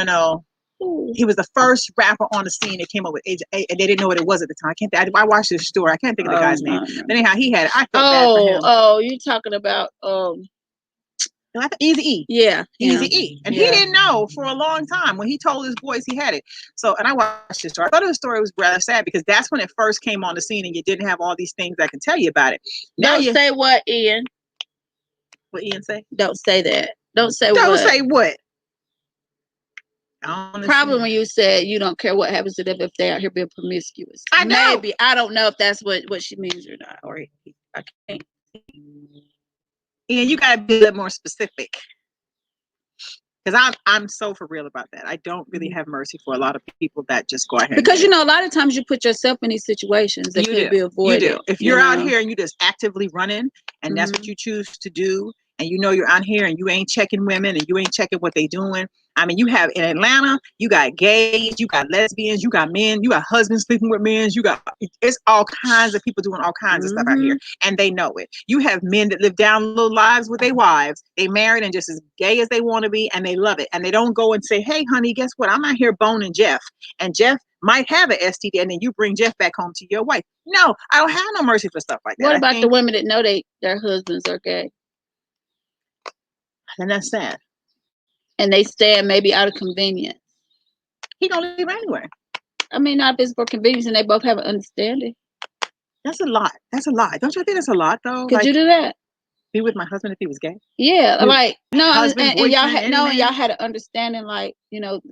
No. Ooh. He was the first rapper on the scene that came up with AIDS, and they didn't know what it was at the time. I watched this story. I can't think of the guy's name. But anyhow, he had it. I felt bad for him. Oh, you talking about Eazy-E. Yeah. Eazy-E. And he didn't know for a long time when he told his boys he had it. So, and I watched this story. I thought the story was rather sad because that's when it first came on the scene and you didn't have all these things that can tell you about it. Don't say what, Ian. What Ian say? Don't say that. Don't say what? Probably when you said you don't care what happens to them if they're out here being promiscuous. I know. Maybe. I don't know if that's what she means or not. Or I can't. Ian, you gotta be a little more specific. Because I'm so for real about that. I don't really have mercy for a lot of people that just go ahead. Because a lot of times you put yourself in these situations that could be avoided. You do. If you're out here and you just actively running, and that's what you choose to do, and you know you're out here and you ain't checking women and you ain't checking what they doing. I mean, you have in Atlanta, you got gays, you got lesbians, you got men, you got husbands sleeping with men, it's all kinds of people doing all kinds of stuff out here, and they know it. You have men that live down little lives with their wives. They married and just as gay as they want to be, and they love it. And they don't go and say, "Hey, honey, guess what? I'm out here boning Jeff, and Jeff might have an STD," and then you bring Jeff back home to your wife. No, I don't have no mercy for stuff like that. What about the women that know their husbands are gay? And that's sad. And they stand maybe out of convenience. He gonna leave anyway. I mean, not if it's for convenience and they both have an understanding. That's a lot. That's a lot. Don't you think that's a lot though? Could you do that? Be with my husband if he was gay? Yeah, like no, husband, and y'all y'all had an understanding, like, you know,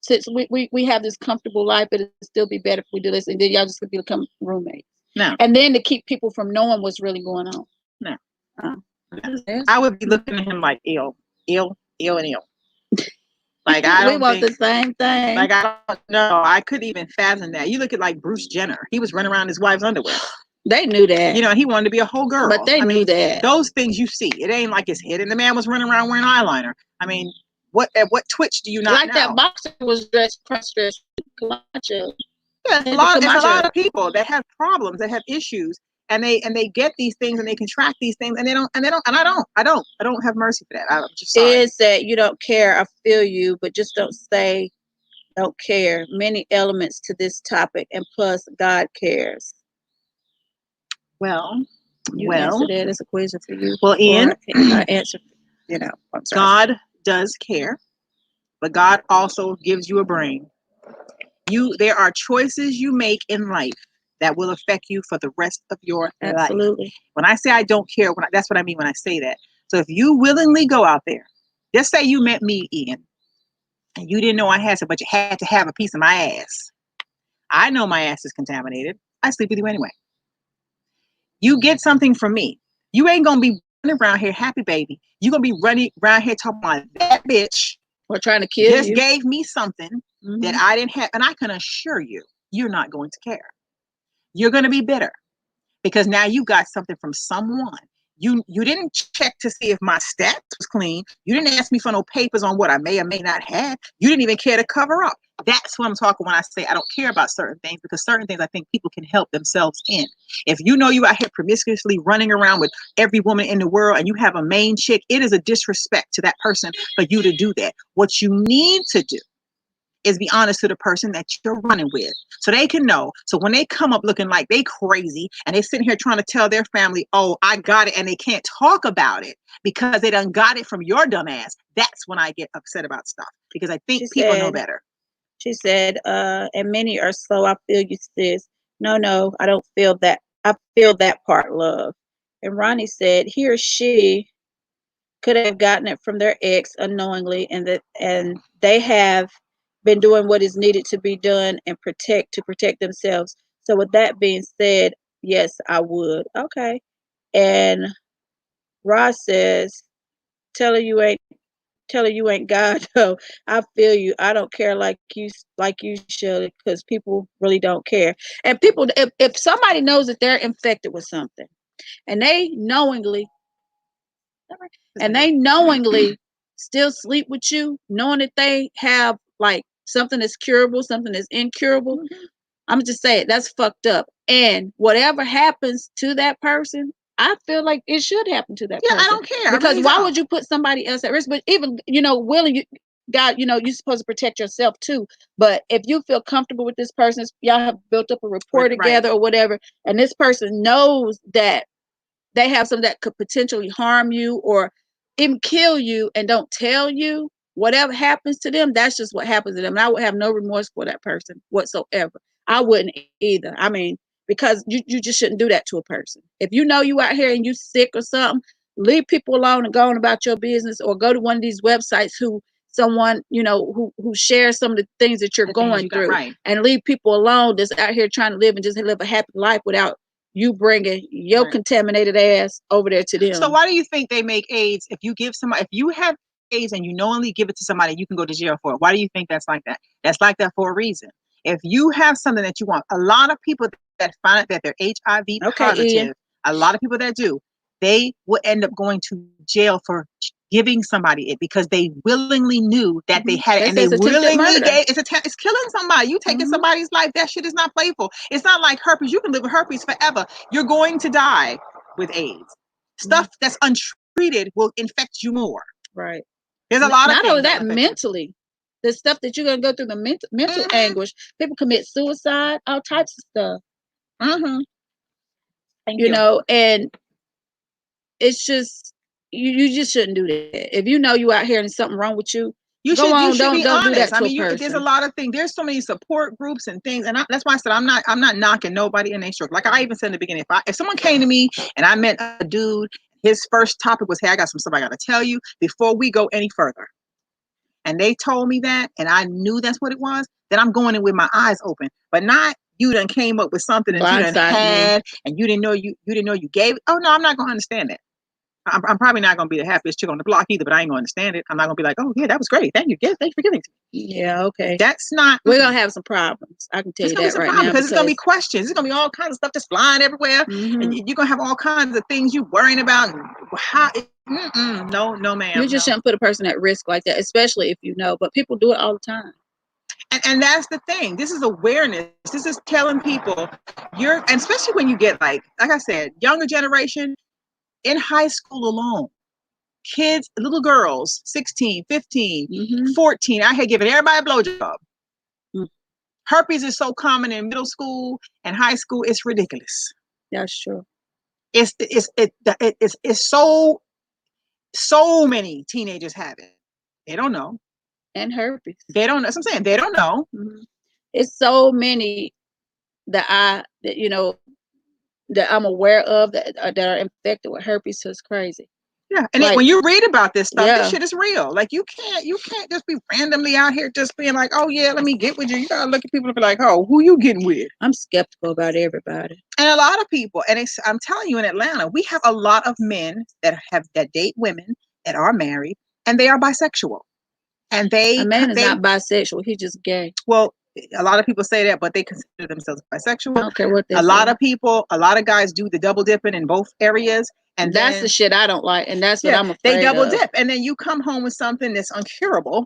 since we have this comfortable life, it'd still be better if we do this, and then y'all just could become roommates. No. And then to keep people from knowing what's really going on. No. I would be looking at him like ill. Like I don't. We want the same thing. Like I don't know. I couldn't even fathom that. You look at like Bruce Jenner. He was running around his wife's underwear. They knew that. You know, he wanted to be a whole girl. But they knew that. Those things you see. It ain't like it's hidden. The man was running around wearing eyeliner. I mean, what Twitch do you not know? Like that boxer was dressed cross-dressed. Yeah, there's a lot of people that have problems, that have issues, and they get these things and they contract these things, and I don't have mercy for that. I'm just sorry. It is that you don't care. I feel you, but just don't say don't care. Many elements to this topic, and plus God cares. Well, answer that as a question for you. Well, Ian, I answer. You know, God does care, but God also gives you a brain. There are choices you make in life that will affect you for the rest of your life. Absolutely. When I say I don't care, that's what I mean when I say that. So if you willingly go out there, just say you met me, Ian, and you didn't know I had it, but you had to have a piece of my ass. I know my ass is contaminated. I sleep with you anyway. You get something from me. You ain't gonna be running around here happy, baby. You're gonna be running around here talking about that bitch or trying to kill you. Just gave me something that I didn't have, and I can assure you, you're not going to care. You're going to be bitter because now you got something from someone. You didn't check to see if my stats was clean. You didn't ask me for no papers on what I may or may not have. You didn't even care to cover up. That's what I'm talking when I say I don't care about certain things, because certain things I think people can help themselves in. If you know you out here promiscuously running around with every woman in the world and you have a main chick, it is a disrespect to that person for you to do that. What you need to do is be honest to the person that you're running with so they can know. So when they come up looking like they crazy and they sitting here trying to tell their family, oh, I got it, and they can't talk about it because they done got it from your dumb ass, that's when I get upset about stuff, because I think people know better. She said, and many are slow. I feel you, sis. No, I don't feel that. I feel that part, love. And Ronnie said he or she could have gotten it from their ex unknowingly, and they have been doing what is needed to be done and protect themselves. So with that being said, yes, I would. Okay. And Ross says, tell her you ain't God though. I feel you. I don't care like you should, because people really don't care. And people, if somebody knows that they're infected with something and they knowingly still sleep with you, knowing that they have like something that's curable, something that's incurable, I'm just saying that's fucked up. And whatever happens to that person, I feel like it should happen to that person. I don't care. Because why would you put somebody else at risk? But even, willing, God, you're supposed to protect yourself too. But if you feel comfortable with this person, y'all have built up a rapport together or whatever, and this person knows that they have something that could potentially harm you or even kill you and don't tell you, whatever happens to them, that's just what happens to them. And I would have no remorse for that person whatsoever. I wouldn't either. I mean, because you just shouldn't do that to a person. If you know you out here and you sick or something, leave people alone and go on about your business, or go to one of these websites who shares some of the things that you're going through, and leave people alone that's out here trying to live and just live a happy life without you bringing your contaminated ass over there to them. So why do you think they make AIDS? If you give somebody, if you have AIDS and you knowingly give it to somebody, you can go to jail for it. Why do you think that's like that? That's like that for a reason. If you have something that you want, a lot of people that find out that they're HIV positive, Ian. a lot of people that do, they will end up going to jail for giving somebody it because they willingly knew that they had it, and they willingly gave. It's killing somebody. You taking somebody's life. That shit is not playful. It's not like herpes. You can live with herpes forever. You're going to die with AIDS. Stuff that's untreated will infect you more. Right. There's a lot of not only that, mentally, the stuff that you're gonna go through, the mental anguish. People commit suicide, all types of stuff. You know, and it's just you just shouldn't do that. If you know you out here and something wrong with you, you should be honest. Do that to I mean, there's a lot of things. There's so many support groups and things, and that's why I said I'm not knocking nobody in their stroke. Like I even said in the beginning, if someone came to me and I met a dude, his first topic was, "Hey, I got some stuff I got to tell you before we go any further," and they told me that, and I knew that's what it was, then I'm going in with my eyes open, but not you done came up with something that you done had and you didn't know you gave it. Oh no, I'm not gonna understand that. I'm probably not gonna be the happiest chick on the block either, but I ain't gonna understand it. I'm not gonna be like, oh yeah, that was great. Thank you. Thanks for giving it to me. Yeah, okay. That's not. We're gonna have some problems. I can tell you that right now because it's gonna be questions. It's gonna be all kinds of stuff that's flying everywhere, and you're gonna have all kinds of things you worrying about. How? No, ma'am. You just shouldn't put a person at risk like that, especially if you know. But people do it all the time. And that's the thing. This is awareness. This is telling people and especially when you get like I said, younger generation in high school alone. Kids, little girls, 16, 15, 14. I had given everybody a blowjob. Herpes is so common in middle school and high school. It's ridiculous. That's true. It's so many teenagers have it. They don't know. And herpes. They don't know. That's what I'm saying. They don't know. It's so many that I'm aware of that are infected with herpes. So it's crazy. Yeah, and when you read about this stuff, this shit is real. Like you can't just be randomly out here just being like, oh yeah, let me get with you. You gotta look at people and be like, oh, who you getting with? I'm skeptical about everybody. And a lot of people, and I'm telling you, in Atlanta, we have a lot of men that date women that are married, and they are bisexual. And a man is not bisexual; he's just gay. Well, a lot of people say that, but they consider themselves bisexual. I don't care what they say. A lot of guys do the double dipping in both areas. And that's the shit I don't like. And that's what I'm afraid of. They double dip. And then you come home with something that's uncurable.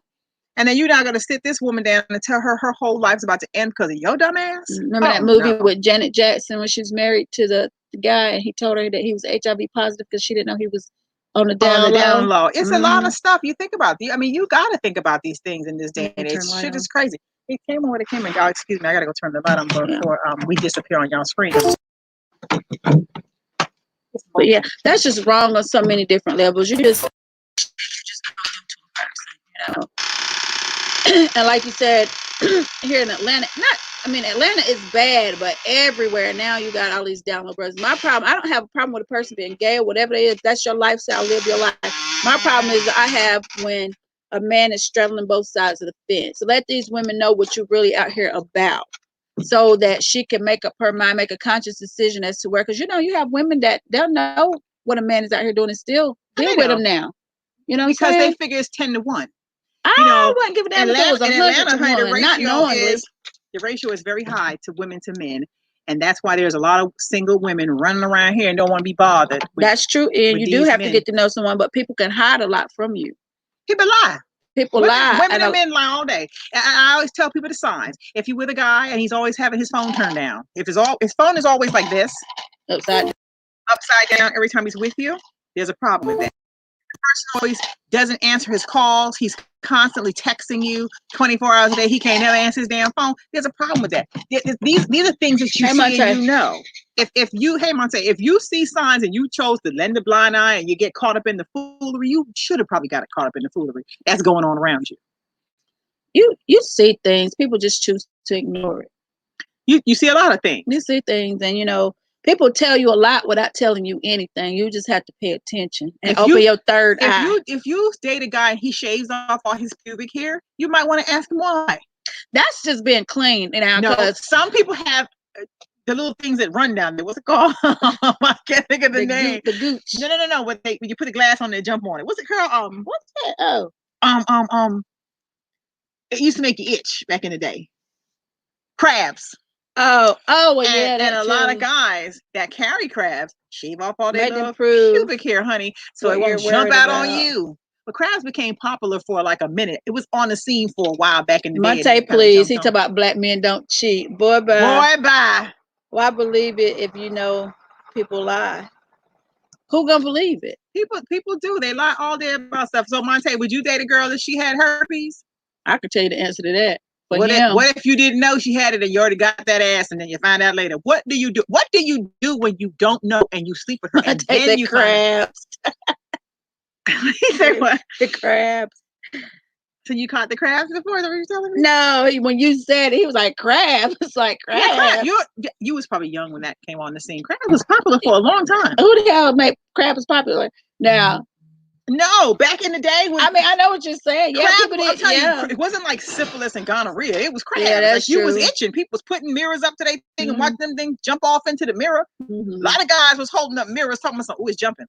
And then you're not going to sit this woman down and tell her whole life's about to end because of your dumb ass. Remember that movie with Janet Jackson when she was married to the guy and he told her that he was HIV positive because she didn't know he was on the down low. It's a lot of stuff you think about. I mean, you got to think about these things in this day and age. Shit is crazy. It came on when it came in. Y'all, excuse me. I got to go turn the light on before we disappear on y'all's screen. But yeah, that's just wrong on so many different levels. You just go to a person, and like you said, here in Atlanta, Atlanta is bad, but everywhere now you got all these down low brothers. My problem, I don't have a problem with a person being gay or whatever it is. That's your lifestyle. Live your life. My problem is I have when a man is straddling both sides of the fence. So let these women know what you're really out here about, so that she can make up her mind, make a conscious decision as to where, because you have women that they'll know what a man is out here doing and still deal with him now. You know, because they figure it's 10-1. I wouldn't give a damn if it was 100-1, not knowingly. The ratio is very high to women to men, and that's why there's a lot of single women running around here and don't want to be bothered. That's true, and you do have to get to know someone, but people can hide a lot from you. People lie. Women and men lie all day. And I always tell people the signs. If you're with a guy and he's always having his phone turned down, if his phone is always like this, upside down every time he's with you, there's a problem with that. The person always doesn't answer his calls. He's constantly texting you 24 hours a day. He can't never answer his damn phone. There's a problem with that. These are things that you see and you know. If you see signs and you chose to lend a blind eye and you get caught up in the foolery, you should have probably got caught up in the foolery that's going on around you. You see things. People just choose to ignore it. You see a lot of things. You see things, and people tell you a lot without telling you anything. You just have to pay attention and open your third eye. If you date a guy and he shaves off all his pubic hair, you might want to ask him why. That's just being clean. No, some people have the little things that run down there. What's it called? I can't think of the name. The gooch. No. When you put the glass on there, jump on it. What's it called? What's that? Oh. It used to make you itch back in the day. Crabs. Oh, well, yeah, and a lot of guys that carry crabs shave off all their little pubic hair, honey, so it won't jump out on you. But crabs became popular for like a minute. It was on the scene for a while back in the day. Monte, please. He talk about black men don't cheat. Boy, bye. Boy, bye. Why believe it if you know people lie? Who gonna believe it? People do. They lie all day about stuff. So Monte, would you date a girl if she had herpes? I could tell you the answer to that. What if you didn't know she had it and you already got that ass and then you find out later? What do you do? What do you do when you don't know and you sleep with her and then you crabs? He said what? The crabs. So you caught the crabs before? That what you're telling me? No, when you said it, he was like crab. It's like crab. Yeah, crab. You was probably young when that came on the scene. Crab was popular for a long time. Who the hell made crabs popular? Now. No, back in the day. I know what you're saying. Yeah, crab, people did. You, it wasn't like syphilis and gonorrhea. It was crabs. Yeah, that's true. You was itching. People was putting mirrors up to their thing and watching them things jump off into the mirror. A lot of guys was holding up mirrors talking about, oh, it's jumping.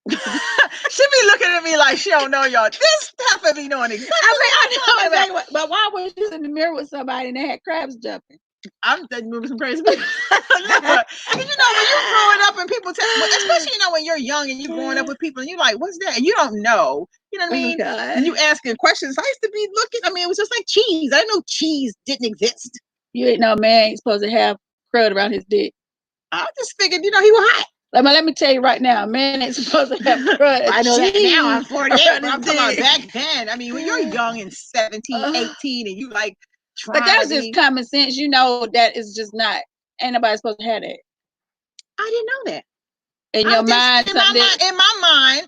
She be looking at me like she don't know y'all. This stuff be knowing exactly. I know exactly. But why was you in the mirror with somebody and they had crabs jumping? I'm moving some crazy people. Because when you're growing up and people tell, especially when you're young and you're growing up with people and you're like, what's that? And you don't know. You know what I mean? And you asking questions. I used to be looking. I mean, it was just like cheese. I didn't know cheese didn't exist. You ain't no man ain't supposed to have crud around his dick. I just figured, he was hot. Let me tell you right now, a man ain't supposed to have crud. I know that now. I'm 48, but I'm talking about back then. I mean, when you're young and 17, 18, and you like. But that's just common sense. You know that is just not. Ain't nobody supposed to have that. I didn't know that. In my mind,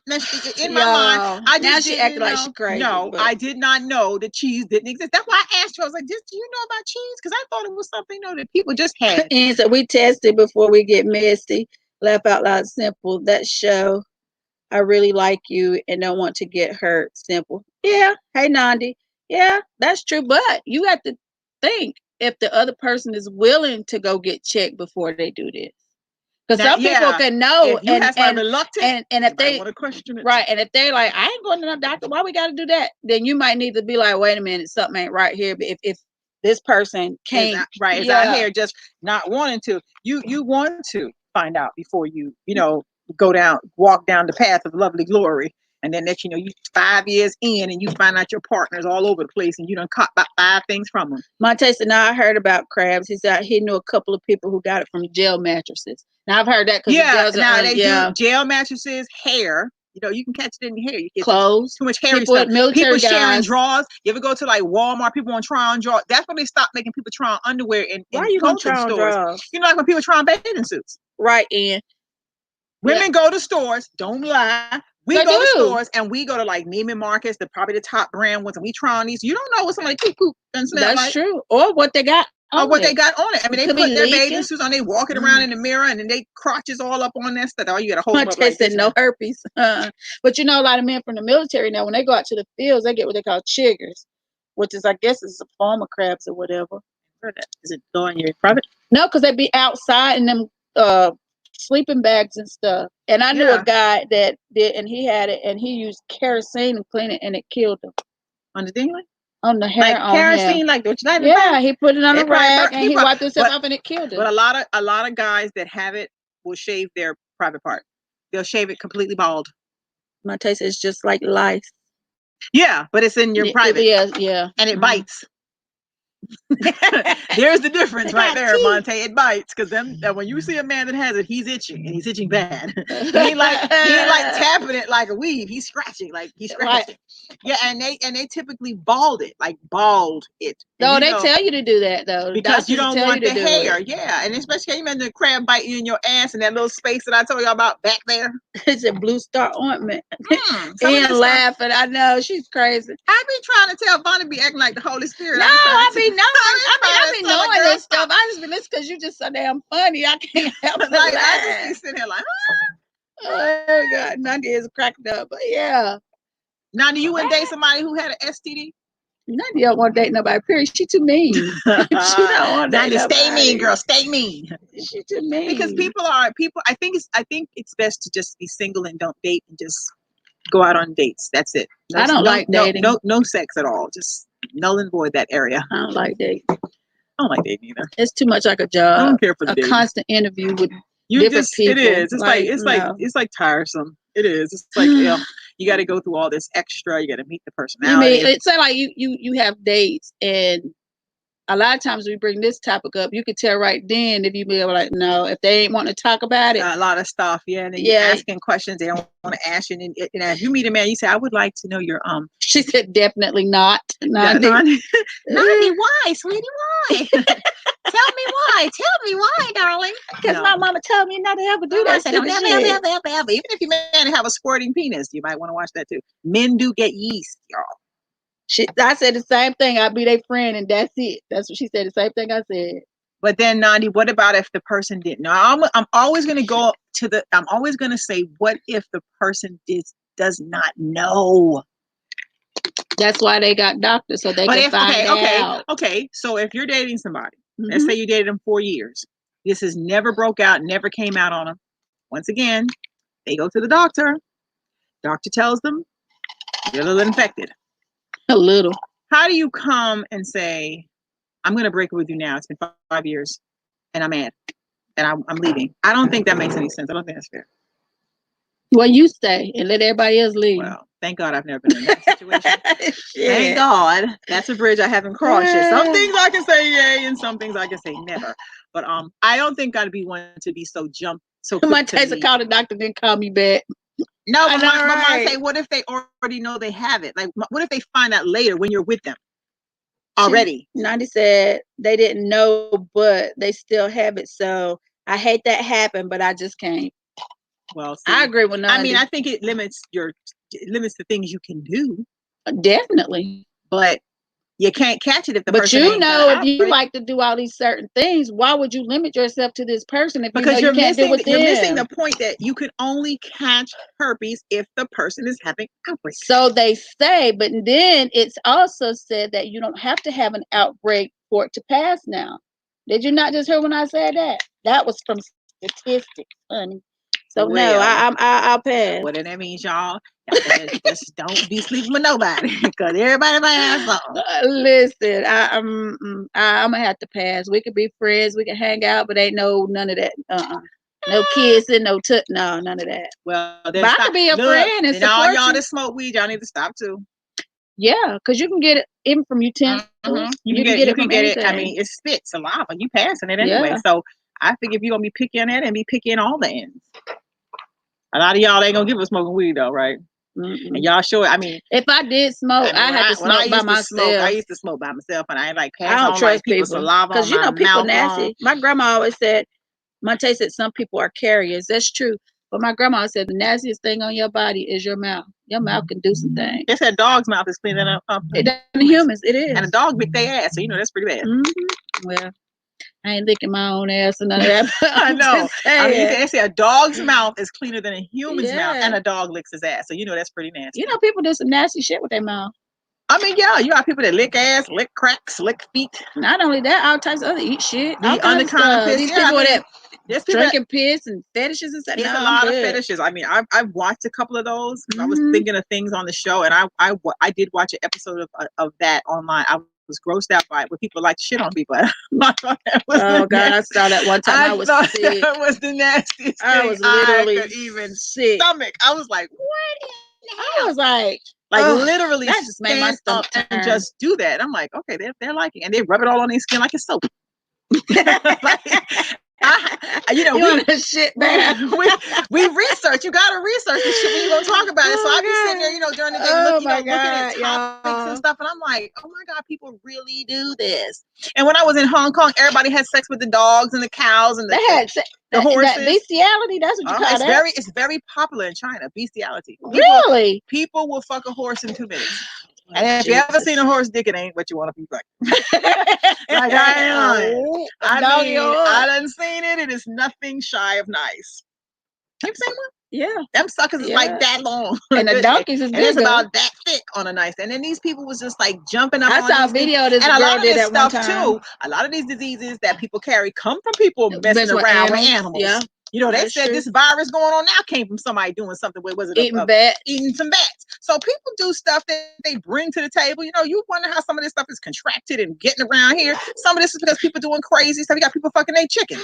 I just now she acting like she crazy. No, I did not know that cheese didn't exist. That's why I asked you. I was like, do you know about cheese? Because I thought it was something that people just had. And so we tested before we get messy. Laugh out loud, simple. That show. I really like you and don't want to get hurt. Simple. Yeah. Hey, Nandi. Yeah, that's true. But you have to think if the other person is willing to go get checked before they do this. Because some people can know and if they want to question it. Right. And if they're like, I ain't going to no doctor, why we got to do that? Then you might need to be like, wait a minute, something ain't right here. But if this person can't is out here just not wanting to, you want to find out before you walk down the path of lovely glory. And then that, you 5 years in and you find out your partner's all over the place and you done caught about 5 things from them. Monte said, now I heard about crabs. He said he knew a couple of people who got it from jail mattresses. Now I've heard that because they do jail mattresses, hair. You can catch it in the hair. You get clothes, too much hairy stuff. People sharing drawers. You ever go to like Walmart? People want to try on drawers. That's when they stopped making people try on underwear in clothing stores. Like when people try on bathing suits. Right, and women go to stores. Don't lie. We go to stores and we go to like Neiman Marcus, probably the top brand ones, and we try on these. You don't know what somebody poop and smell. That's true. Or what they got. They got on it. I mean, they put their bathing suits on. They walking around in the mirror, and then they crotches all up on that stuff. Oh, you got to hold them up like this. No herpes. But a lot of men from the military now, when they go out to the fields, they get what they call chiggers, which is, I guess, is a form of crabs or whatever. Is it going your private? No, because they be outside in them sleeping bags and stuff. And I knew a guy that did, and he had it, and he used kerosene to clean it, and it killed him. On the dingling? On the hair, like kerosene, like what you he put it on a rag and he wiped himself off and it killed him. But a lot of guys that have it will shave their private part. They'll shave it completely bald. My taste is just like lice. Yeah, but it's in your private. Yeah. And it bites. There's the difference right there, Monte. It bites because when you see a man that has it, he's itching and he's itching bad. he ain't like tapping it like a weave. He's scratching Right. Yeah, and they typically bald it. No, they tell you to do that though because you don't want the hair. Yeah, and especially you the crab biting you in your ass and that little space that I told you about back there. It's a Blue Star ointment. And laughing. I know she's crazy. I be trying to tell Bonnie be acting like the Holy Spirit. No, I be knowing this stuff. I just be listening because you just so damn funny. I can't help it. I just be sitting here like, oh God, Nandi is cracked up. But yeah. Now, do you wouldn't date somebody who had an STD? Nadia don't want to date nobody. Period. She too mean. She don't want to date 90, stay mean, nobody. girl. Stay mean. She too mean. Because people. I think it's best to just be single and don't date and just go out on dates. That's it. I don't like dating. No sex at all. Just null and void that area. I don't like dating. I don't like dating either. It's too much like a job. I don't care for the a dating. constant interview with different people. It is. It's like tiresome. It is. It's like you got to go through all this extra. You got to meet the personality. You mean it's like you have dates, and a lot of times we bring this topic up. You could tell right then if you be like, no, if they ain't wanting to talk about it. A lot of stuff, yeah. And then you're asking questions they don't want to ask you. And if you meet a man, you say, I would like to know your She said, definitely not. Nani, why, sweetie? Why? Tell me why, darling. Because my mama told me not to ever do that. I said, ever. Even if you man have a squirting penis, you might want to watch that too. Men do get yeast, y'all. I said the same thing. I'll be their friend, and that's it. That's what she said. The same thing I said. But then, Nandi, what about if the person didn't know? I'm always going to go to the. I'm always going to say, what if the person does not know? That's why they got doctors, so they can find out. Okay. So if you're dating somebody, let's say you dated them 4 years, this has never broke out, never came out on them. Once again, they go to the doctor. Doctor tells them you're a little infected. A little. How do you come and say, I'm going to break up with you now? It's been 5 years and I'm mad and I'm leaving. I don't think that makes any sense. I don't think that's fair. Well, you stay and let everybody else leave. Well, thank God I've never been in that situation. Thank God. That's a bridge I haven't crossed yet. Some things I can say yay and some things I can say never. But I don't think I'd be one to be so my taste call the doctor, then call me back. No, but my mom say, what if they already know they have it? Like, what if they find out later when you're with them already? Nandi said they didn't know, but they still have it. So I hate that happened, but I just can't. Well, see, I agree with Nandi. I mean, I think it limits the things you can do. Definitely. But you can't catch it if the person. But you know, if you like to do all these certain things, why would you limit yourself to this person if because you know you can't do with them? You're missing the point that you can only catch herpes if the person is having outbreak. So they say, but then it's also said that you don't have to have an outbreak for it to pass now. Did you not just hear when I said that? That was from statistics, honey. So no, I'll pass. What that means, y'all? Just don't be sleeping with nobody because everybody might have something. Listen, I'm gonna have to pass. We could be friends, we can hang out, but ain't none of that. No kissing, no none of that. Well, then I could be a friend and support all y'all that smoke weed, y'all need to stop too. Yeah, because you can get it even from utensils. You can get it from anything. I mean, it's spit, saliva. You passing it anyway. Yeah. So I think if you're gonna be picky on that and be picky on all the ends. A lot of y'all ain't gonna give us smoking weed though, right? And y'all sure. I mean, if I did smoke, I had to smoke by myself. I used to smoke by myself, and I like I don't trust people saliva because people nasty. My grandma always said, Monte said some people are carriers. That's true. But my grandma said the nastiest thing on your body is your mouth. Your mouth can do some things. They said dog's mouth is cleaner than humans. It is. And a dog lick their ass, so you know that's pretty bad. Well, I ain't licking my own ass or none of that. I know. I mean, they say a dog's mouth is cleaner than a human's mouth, and a dog licks his ass, so you know that's pretty nasty. You know, people do some nasty shit with their mouth. I mean, yeah, you got people that lick ass, lick cracks, lick feet. Not only that, all types of other eat shit. All kinds of stuff. These people that drinking piss and fetishes and stuff. There's a lot of fetishes. I mean, I've watched a couple of those. I was thinking of things on the show, and I did watch an episode of that online. I was grossed out by it, where people like to shit on people. I saw that one time. I was sick. That was the nastiest I was literally I could even sick. Stomach. I was like, what? I was like literally that just made my stomach turn. And just do that. I'm like, okay, they're liking, and they rub it all on their skin like it's soap. Shit, man. we research. You gotta research this shit when you gonna talk about it. So I be sitting there, during the day, looking at topics and stuff, and I'm like, oh my God, people really do this. And when I was in Hong Kong, everybody had sex with the dogs and the cows and the horses. That bestiality, that's what you call that. It's very popular in China. Bestiality. Really? People will fuck a horse in 2 minutes. And if you ever seen a horse dick, it ain't what you want to be like. Like I done seen it. It is nothing shy of nice. Have you seen one? Yeah. Them suckers is Yeah. like that long. And the donkeys is and it's bigger. about that thick on a nice. And then these people was just like jumping up I on saw a these things. video of this And a girl lot of did this that one stuff time. too, a lot of these diseases that people carry come from people messing Mess with around with animals. animals. Yeah. You know, they That's said true. this virus going on now came from somebody doing something with, was it Eating bats. eating some bats. So people do stuff that they bring to the table. You know, you wonder how some of this stuff is contracted and getting around here. Some of this is because people doing crazy stuff. You got people fucking their chickens.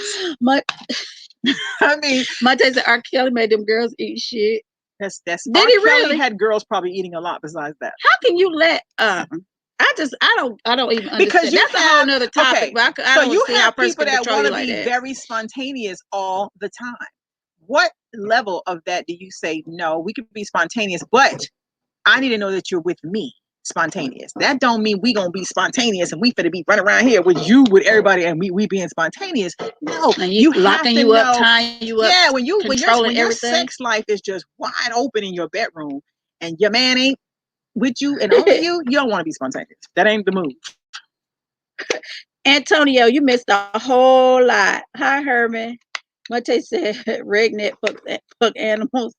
I mean, my said R. Kelly made them girls eat shit. That's Did R. he Kelly really? had girls probably eating a lot besides that. How can you let I don't even understand. Because you that's a whole nother topic. Okay, But I so don't you see how a have person people can that control want you to like be that. very spontaneous all the time. What level of that do you say, no, we can be spontaneous, but I need to know that you're with me spontaneous? That don't mean we gonna be spontaneous and we finna be running around here with you, with everybody, and we being spontaneous. No, And you locking have to you know, up, tying you up. yeah, when your everything. sex life is just wide open in your bedroom and your man ain't with you and only you don't want to be spontaneous. That ain't the move. Antonio, you missed a whole lot. Hi, Herman. Monte said redneck fuck animals.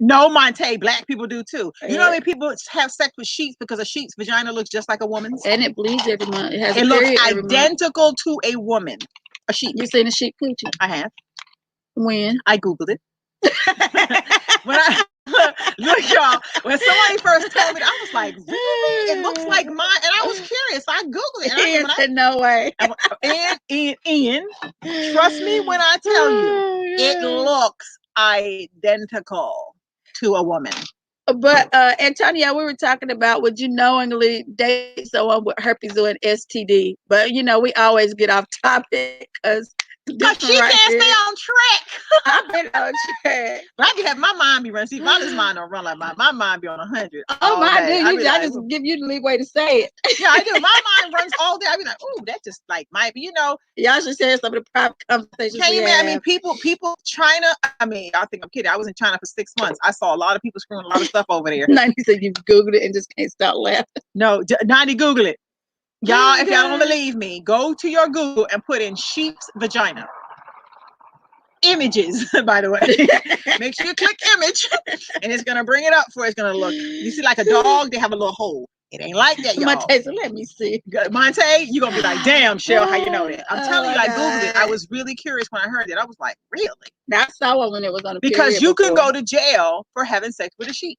No, Monte, black people do too. You know how Yeah. many people have sex with sheep because a sheep's vagina looks just like a woman's? And it bleeds every month. It has It a looks period every month. identical to a woman. A sheep. You seen a sheep coochie? I have. When? I Googled it. When I look, y'all, when somebody first told me that, I was like, really? It looks like mine. And I was curious. I Googled it. Ian said, no way. Ian, trust me when I tell you, it looks identical to a woman. But Antonio, we were talking about, would you knowingly date someone with herpes or an STD? But you know, we always get off topic because she can't stay on track. I've been on track. But I can have my mind be run. See, Vale's mind don't run like my mind be on 100. Oh, mine do. I just give you the leeway to say it. Yeah, I do. My mind runs all day. I be like, oh, that just like might be, you know. Y'all should share some of the private conversations. Can you imagine? I mean, people, China. I mean, I think I'm kidding. I was in China for 6 months. I saw a lot of people screwing a lot of stuff over there. 90 said you Googled it and just can't stop laughing. No, 90 Google it. Y'all, if y'all don't believe me, go to your Google and put in sheep's vagina. Images, by the way. Make sure you click image and it's gonna bring it up for it's gonna look. You see, like a dog, they have a little hole. It ain't like that, y'all. Monte, so let me see. Monte, you're gonna be like, damn, Shell, how you know that? I'm telling you, I Googled it. I was really curious when I heard it. I was like, really? I saw one when it was on the because you can go to jail for having sex with a sheep.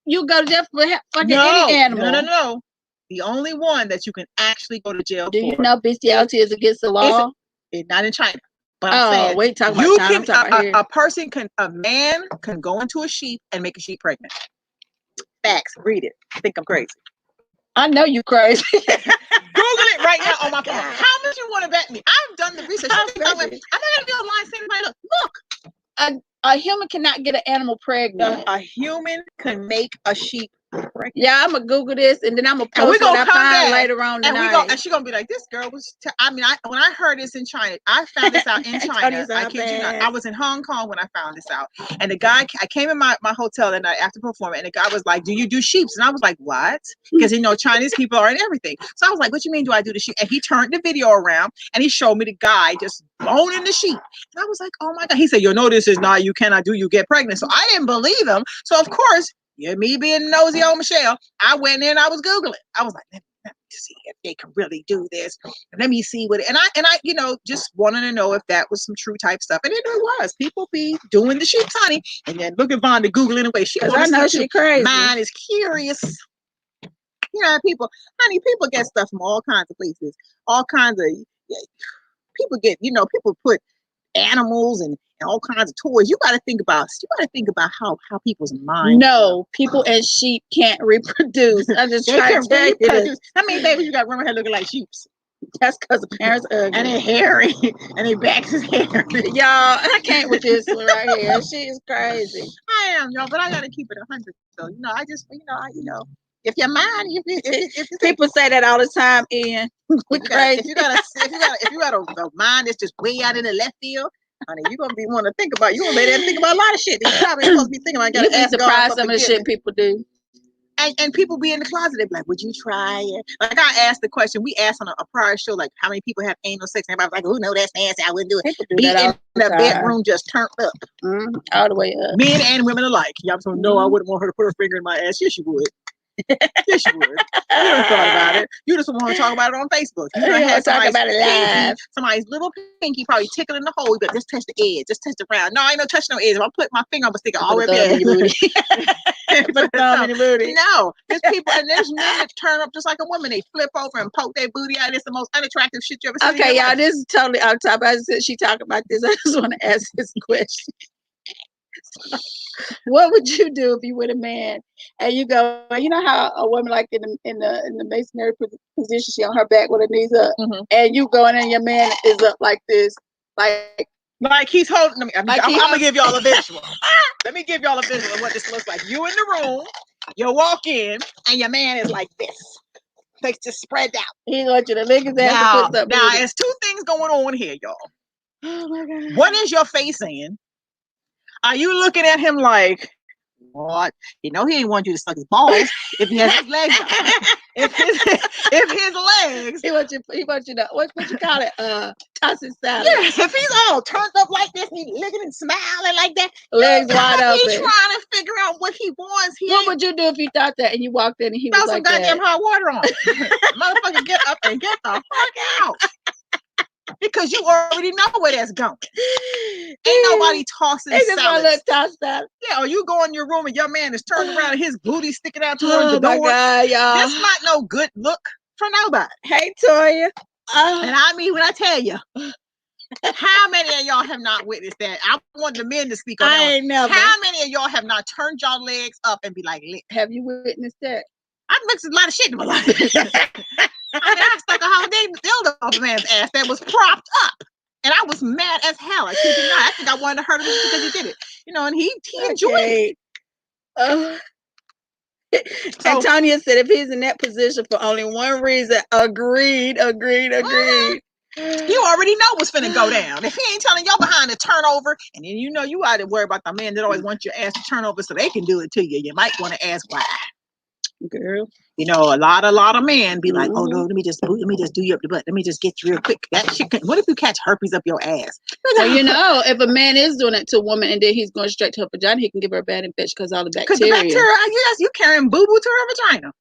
You go to jail for fucking any animal. No. The only one that you can actually go to jail for. Do you know bestiality is against the law? It's not in China. But I'm saying, wait, talking about China. I'm talking about a man can go into a sheep and make a sheep pregnant. Facts. Read it. I think I'm crazy. I know you crazy. Google it right now on my phone. How much you want to bet me? I've done the research. I'm not gonna be online saying anybody look. A human cannot get an animal pregnant. A human can make a sheep pregnant. Yeah, I'm gonna Google this and then I'm gonna post what I find later on tonight. And she's gonna be like, "This girl was." When I heard this in China, I found this out in China. I kid you not. I was in Hong Kong when I found this out, and the guy, I came in my hotel that night after performing, and the guy was like, "Do you do sheeps?" And I was like, "What?" Because Chinese people are in everything. So I was like, "What you mean? Do I do the sheep?" And he turned the video around and he showed me the guy just boning the sheep. And I was like, "Oh my god!" He said, this is not. You cannot do. You get pregnant." So I didn't believe him. So of course. Yeah, me being nosy on Michelle, I went in and I was Googling. I was like, let me see if they can really do this. Let me see what and I just wanted to know if that was some true type stuff. And it was. People be doing the sheep's honey. And then look at Vonda Googling away. I know she crazy. Mine is curious. People get stuff from all kinds of places. All kinds of people get, people put animals and all kinds of toys. You got to think about how people's minds. No, people and sheep can't reproduce. I just try to tell you this. How many babies you got running around looking like sheeps? That's because the parents are ugly. And they're hairy, and their backs is hairy. Y'all, I can't with this one right here. She is crazy. I am, y'all, but I gotta keep it 100. So I just, if your mind, if people say that all the time, Ian. If you got a mind that's just way out in the left field, honey, you're gonna be wanting to think about. You're gonna be there and think about a lot of shit. You're probably supposed to be thinking about. You'd be surprised some of the shit people do. And people be in the closet, they be like, would you try it? Like I asked the question, we asked on a prior show, like how many people have anal sex? And everybody's like, oh no, that's nasty, I wouldn't do it. People do Be that all in the bedroom just turned up. all the way up. Men and women alike. Y'all so no, I wouldn't want her to put her finger in my ass. Yes, you would. Yes, you would. You don't thought about it. You just want to talk about it on Facebook. You don't have talk about it live. Somebody's little pinky probably tickling the hole, but just touch the edge, just touch the round. No, I ain't no touching no edge. If I put my finger, I'm gonna stick it all the way up in your booty. Put the thumb in your booty. No, there's people and there's men that turn up just like a woman. They flip over and poke their booty out. It's the most unattractive shit you ever seen. Okay, y'all, this is totally off topic. I said she talking about this. I just want to ask this question. What would you do if you were a man and you go, you know how a woman like in the masonry position, she on her back with her knees up, and you going and your man is up like this, like he's holding them. I'm gonna give y'all a visual. Let me give y'all a visual of what this looks like. You in the room, you walk in, and your man is like this. Like just spread out. He wants you to lick his ass. Now, there's two things going on here, y'all. Oh my God. What is your face saying? Are you looking at him like, what? You know he ain't want you to suck his balls if he has his legs out. if his legs. He wants you to, what you call it? Toss his salad. Yeah, if he's all turned up like this, he licking and smiling like that. Legs wide open. He's trying to figure out what he wants. What would you do if you thought that and you walked in and he was like that? Throw some goddamn hot water on him. Motherfucker, get up and get the fuck out. Because you already know where that's going. Ain't nobody tossing salads. Yeah, or you go in your room and your man is turned around and his booty sticking out towards the door. Oh my God, y'all. That's not no good look for nobody. Hey, Toya. And I mean, when I tell you, how many of y'all have not witnessed that? I want the men to speak on that. I ain't never. How many of y'all have not turned y'all legs up and be like, lit? Have you witnessed that? I've mixed a lot of shit in my life. I mean, I stuck a whole dildo off a man's ass that was propped up. And I was mad as hell. I kid you not. I think I wanted to hurt him just because he did it. You know, and he enjoyed it. Antonia said if he's in that position for only one reason, agreed. You already know what's finna go down. If he ain't telling y'all behind the turnover, and then you know you ought to worry about the man that always wants your ass to turn over so they can do it to you. You might want to ask why. Girl. You know, a lot of men be like, oh no, let me just do you up the butt. Let me just get you real quick. That shit what if you catch herpes up your ass? Well, you know, if a man is doing it to a woman and then he's going straight to her vagina, he can give her a bad infection because all the bacteria. Because the bacteria, yes, you carrying boo-boo to her vagina.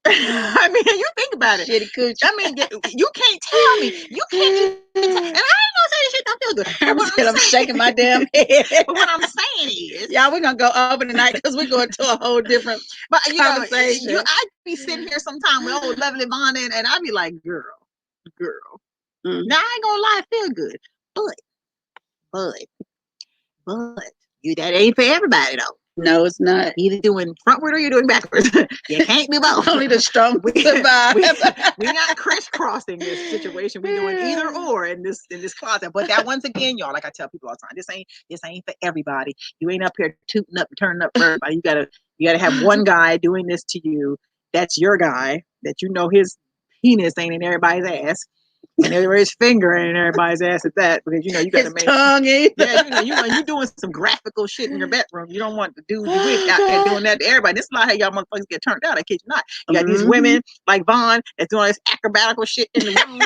I mean, you think about it. Shitty coochie. I mean, you can't tell me. You can't. And I ain't gonna say this shit don't feel good. I'm shaking my damn head. But what I'm saying is, y'all, we're gonna go over tonight because we're going to a whole different conversation. I'd be sitting here sometime with old lovely Vonda, and I'd be like, girl. Now I ain't gonna lie, it feel good, but that ain't for everybody though. No, it's not. Either doing frontward or you're doing backwards. You can't do both. Only the strong survive. We're not crisscrossing this situation. We're doing either or in this closet. But that once again, y'all, like I tell people all the time, this ain't for everybody. You ain't up here tooting up, turning up for everybody. You gotta have one guy doing this to you. That's your guy. That you know his penis ain't in everybody's ass. And his finger ain't in everybody's ass at that, because you know you got to make tongue. Yeah, you know you're doing some graphical shit in your bedroom. You don't want the dude you with out there doing that to everybody. This is not how y'all motherfuckers get turned out. I kid you not. You got these women like Vaughn that's doing this acrobatical shit in the room,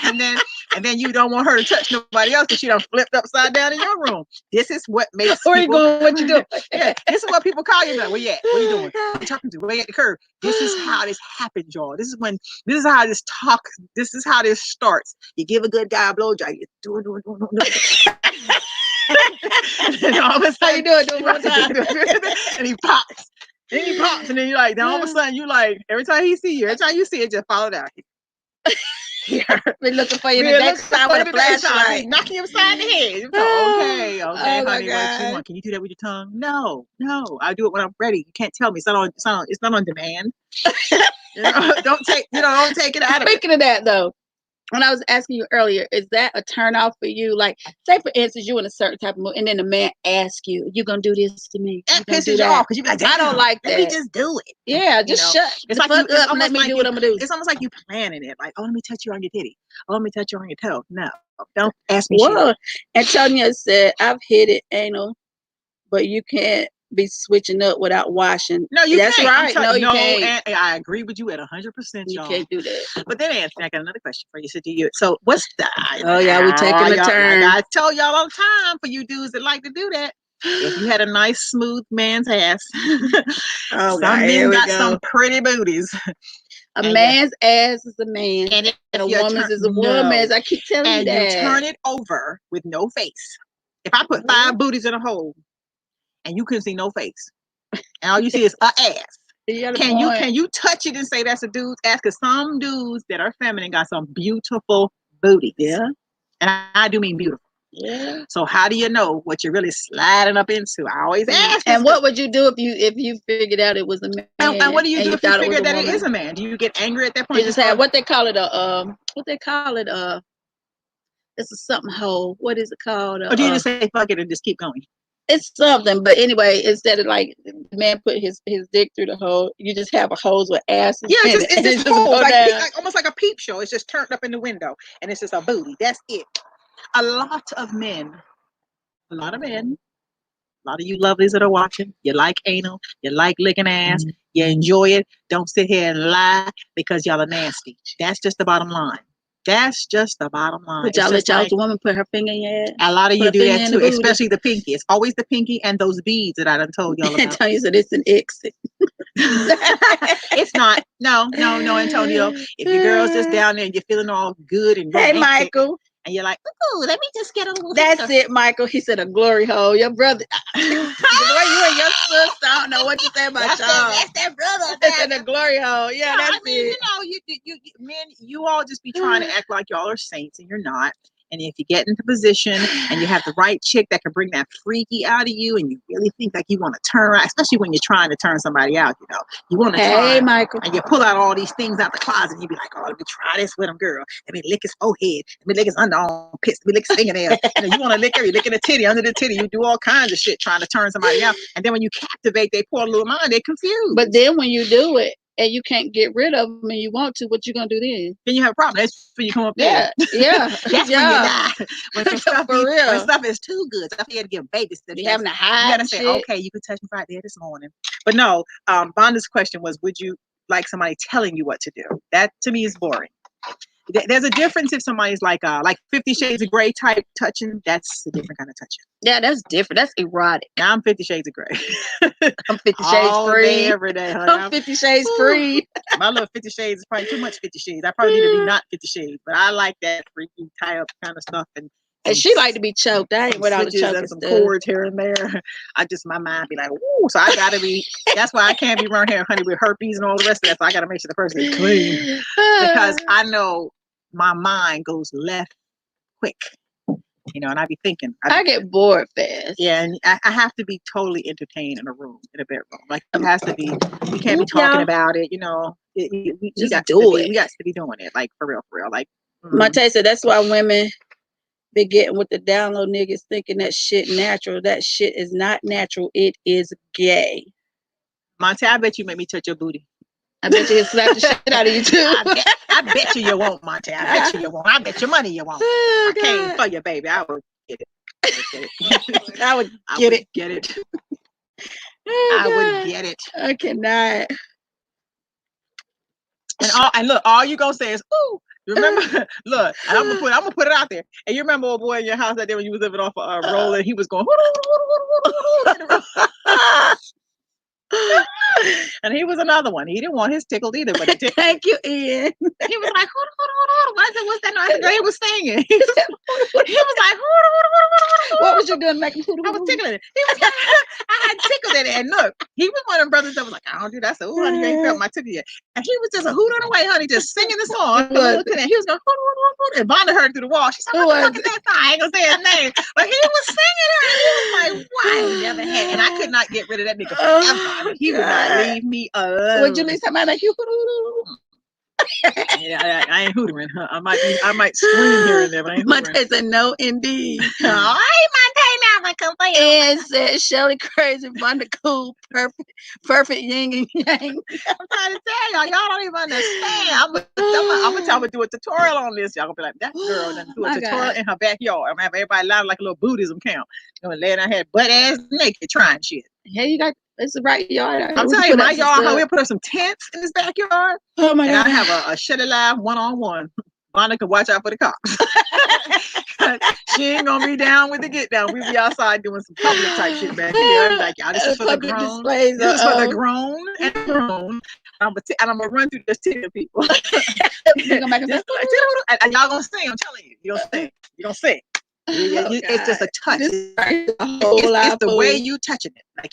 and then you don't want her to touch nobody else because she done flipped upside down in your room. This is what makes where you going? What you doing? Yeah, this is what people call you. Like, where you at? What you doing? What you talking to? Where you at the curb? This is how this happens, y'all. This is how this starts. You give a good guy a blowjob. You do it. And all of a sudden, how you doing? Do it one time. And he pops. And then you're like, then all of a sudden you like, every time you see it, just follow down. We're looking for you in the next side with a flashlight. Knocking him upside the head. Okay, oh honey, my what you want? Can you do that with your tongue? No. I do it when I'm ready. You can't tell me. It's not on demand. Don't take it out of me. Speaking of that though, when I was asking you earlier, is that a turn off for you? Like, say for instance, you in a certain type of mood, and then the man asks you, "You gonna do this to me?" That pisses you off because you be like, I don't like that. Let me just do it. Yeah, just shut the fuck up and let me do what I'm gonna do. It's almost like you planning it. Like, oh, let me touch you on your titty. Oh, let me touch you on your toe. No, don't ask me. Well, Antonia said, "I've hit it anal, but you can't be switching up without washing. No, you That's can't. right. No, you can't. And I agree with you at 100%, You y'all. can't do that. But then, Anthony, I got another question for you. So, so what's the? Oh yeah, we taking a turn. Like I tell y'all all the time, for you dudes that like to do that. If you had a nice, smooth man's ass, Oh, some God, men here we got go. some pretty booties. A man's ass is a man, And a woman's is a woman's. I keep telling you and that. you turn it over with no face. If I put 5 booties in a hole, and you couldn't see no face, and all you see is a ass. Can you touch it and say that's a dude's ass? Because some dudes that are feminine got some beautiful booties. Yeah. And I do mean beautiful. Yeah. So how do you know what you're really sliding up into? I always ask. And what would you do if you figured out it was a man? And what do you do if you figure that it is a man? Do you get angry at that point? You just have what they call it it's a something hole. What is it called? Or do you just say fuck it and just keep going? It's something, but anyway, instead of like the man put his dick through the hole, you just have a hose with asses. Yeah, it's just holes, like almost like a peep show. It's just turned up in the window, and it's just a booty. That's it. A lot of you lovelies that are watching, you like anal, you like licking ass, you enjoy it. Don't sit here and lie because y'all are nasty. That's just the bottom line. That's just the bottom line. But y'all let y'all's woman put her finger in your ass? A lot of you do that too, especially the pinky. It's always the pinky and those beads that I done told y'all about. Tell you that it's an exit. It's not. No, Antonio. If your girl's just down there and you're feeling all good and romantic, hey, Michael. And you're like, ooh, let me just get a little. That's it, Michael. He said a glory hole. Your brother. The way you and your sister, I don't know what to say about y'all. That's that brother. That's in a glory hole. Yeah, that's it. You men, you all just be trying to act like y'all are saints and you're not. And if you get into position and you have the right chick that can bring that freaky out of you, and you really think like you want to turn around, especially when you're trying to turn somebody out, you want to try. Michael. And you pull out all these things out the closet, and you be like, oh, let me try this with him, girl. Let me lick his forehead. Let me lick his underarm pits. Let me lick his fingernail. And you want to lick her, you're licking the titty, under the titty. You do all kinds of shit trying to turn somebody out. And then when you captivate their poor little mind, they're confused. But then when you do it, and you can't get rid of them and you want to, what you gonna do then? Then you have a problem. That's when you come up there. Yeah. That's when you die. When stuff is too good. Stuff you had to give babies. You having to hide. You gotta say, okay, you could touch me right there this morning. But no, Vonda's question was, would you like somebody telling you what to do? That to me is boring. There's a difference if somebody's like 50 Shades of Grey type touching. That's a different kind of touching. Yeah, that's different. That's erotic. Now I'm 50 Shades of Grey. I'm 50 Shades free. Day, every day, honey. I'm 50 Shades free. My little 50 Shades is probably too much 50 Shades. I probably need to be not 50 Shades, but I like that freaky tie up kind of stuff. And she like to be choked. I ain't without the choking and some cords here and there. My mind be like, ooh, so I gotta be. That's why I can't be running here, honey, with herpes and all the rest of that. So I gotta make sure the person is clean because I know my mind goes left quick, and I be thinking. I get bored fast. Yeah, and I have to be totally entertained in a bedroom. Like it has to be. We can't be talking about it. We got to be. We got to be doing it, like for real. Like Monte said, that's why women be getting with the download niggas thinking that shit natural. That shit is not natural. It is gay. Monte, I bet you make me touch your booty. I bet you slap the shit out of you too. I bet you won't, Monte. I bet you won't. I bet your money you won't. I came for you, baby. I would get it. I would get it. Get it. I would get it. I cannot. And look, all you gonna say is, ooh. You remember? Look, and I'm gonna put it out there. And you remember old boy in your house that day when you was living off a roll and he was going. And he was another one. He didn't want his tickled either, but thank you, Ian. He was like, what's that noise? He was singing. He was like, what was you doing? Making I was tickling it. He was like, I had tickled it. And look, he was one of them brothers that was like, I don't do that. So, honey, you ain't felt my tickle yet. And he was just a hoot on the way, honey, just singing the song. He was going, and Vonda heard through the wall. She said, what the fuck is that song? I ain't gonna say his name. But he was singing her. And he was like, wow, never had. And I could not get rid of that nigga forever. He would not leave me alone. Would you leave somebody like you? I ain't hootering. I might scream here and there, but I ain't hootering. Monte said no, indeed. All right, Monte, now might come for you. And said Shelly crazy, Vonda cool, perfect yin and yang. I'm trying to tell y'all don't even understand. I'm gonna do a tutorial on this. Y'all gonna be like, that girl done do a tutorial in her backyard. I'm gonna have everybody line like a little Buddhism camp. I'm gonna lay in her head butt ass naked trying shit. Hey, you got it's the right yard. I'm telling you, my yard, how we put up some tents in this backyard. Oh my God. I have a Shelly Live one-on-one. Vonda can watch out for the cops. She ain't gonna be down with the get down. We be outside doing some public type shit back here. I'm like, y'all, this is for the grown. This is for the grown and grown. I'm gonna run through this 10 people. And y'all gonna sing. I'm telling you, you're gonna sing. It's just a touch. It's the way you touching it. Like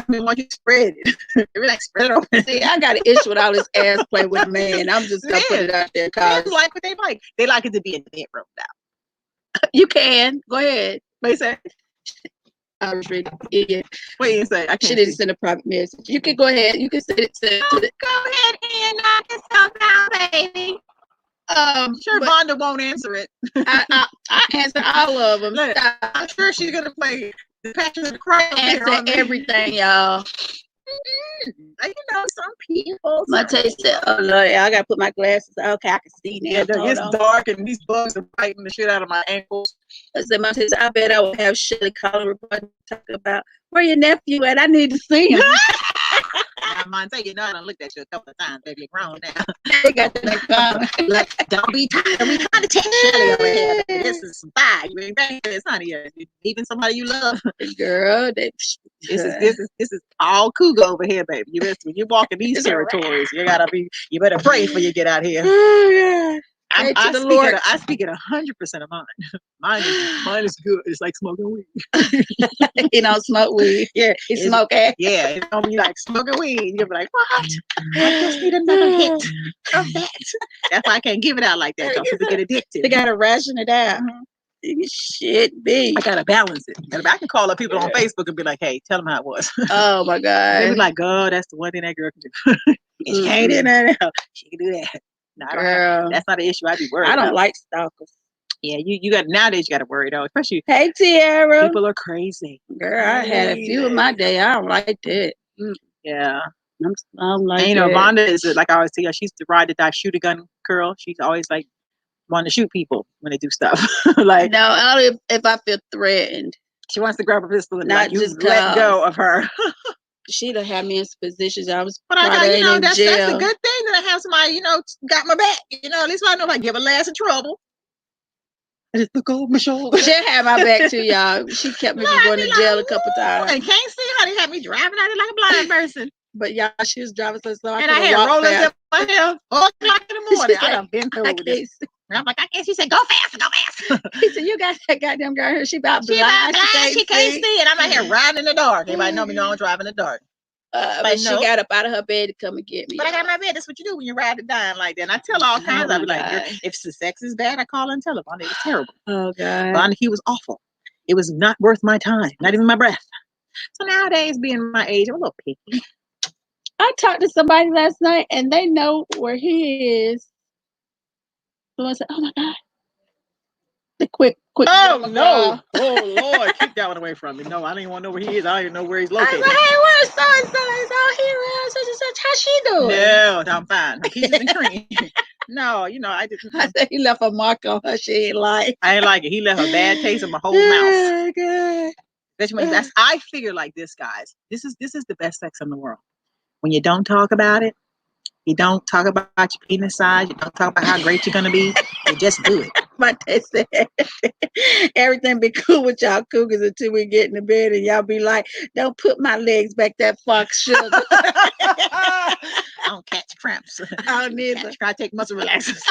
once you spread it, you like spread it over. See, I got an issue with all this ass play with men. I'm just gonna put it out there. Cause like what they like. They like it to be in the bedroom now. You can go ahead. What you say? I was reading. Yeah. What you say? She didn't send a private message. You can go ahead. You can send it to. Go ahead and knock yourself out, baby. Sure, Vonda won't answer it. I answer all of them. Look, I'm sure she's gonna play the Passion of the Christ. Answer everything, y'all. Some people. My taste said, "Oh Lord, I gotta put my glasses. Okay, I can see now." Yeah, it's dark and these bugs are biting the shit out of my ankles. I said, "My taste. I bet I would have Shelly calling report talk about where your nephew at. I need to see him." Now, Monte, I done looked at you a couple of times. Baby, you're grown now. They got the next phone. Like, don't be tired. Don't be trying to take Shelly over here. This is fire. You ain't back this, honey. Even somebody you love. Girl, this is all cougar over here, baby. When you walk in these territories, you better pray before you get out here. Oh yeah. I speak at 100% of mine. Mine is good. It's like smoking weed. He don't smoke weed. Yeah, he smoke ass. Yeah, it's gonna be like smoking weed. You'll be like, what? I just need another hit of that. That's why I can't give it out like that. People get addicted. They gotta ration it out. Shit, be. I gotta balance it. I can call up people on Facebook and be like, hey, tell them how it was. Oh my God. They be like, oh, that's the one thing that girl can do. She ain't in there now. She can do that. No, girl, that's not an issue. I'd be worried. I don't like stalkers. Yeah, you got nowadays. You got to worry though, especially. Hey, Tiara. People are crazy. Girl, I had a few in my day. I don't like that. Yeah, I'm like. And, Vonda is like I always tell you. She's the ride or die shoot a gun girl. She's always like wanting to shoot people when they do stuff. Like no, only if I feel threatened. She wants to grab a pistol and not just let go of her. She'd have had me in positions. I was, but I got, that's a good thing that I have somebody, got my back. At least I know if I give a last in trouble. I just look over my shoulder. She had my back too, y'all. She kept me from going to jail a couple times. And can't see how they had me driving out there like a blind person. But y'all, she was driving so slow. And I had rollers in my hair 4 o'clock in the morning. I done been through this. And I'm like, I can't. She said, go faster, go faster. He said, you got that goddamn girl here. She about blind. She can't see. And I'm out here riding in the dark. Everybody know me, I don't drive in the dark. But she got up out of her bed to come and get me. But I got my bed. That's what you do when you ride it down like that. And I tell all kinds. I be like, if the sex is bad, I call her and tell her. Bonnie, it was terrible. Oh, God. Bonnie, he was awful. It was not worth my time. Not even my breath. So nowadays, being my age, I'm a little picky. I talked to somebody last night, and they know where he is. So I said, oh, my God. The quick. Oh, no. Oh, Lord. Keep that one away from me. No, I don't even want to know where he is. I don't even know where he's located. I was like, hey, where's so-and-so? He's out here. How she doing? No, I'm fine. Peaches and cream. No, I didn't. I said he left a mark on her. She ain't like. I ain't like it. He left a bad taste in my whole mouth. God. I figure like this, guys. This is the best sex in the world. When you don't talk about it, you don't talk about your penis size, you don't talk about how great you're gonna be, you just do it. But they said everything be cool with y'all cougars until we get in the bed and y'all be like, don't put my legs back that fuck sugar. I don't catch cramps. I don't either. I take muscle relaxers.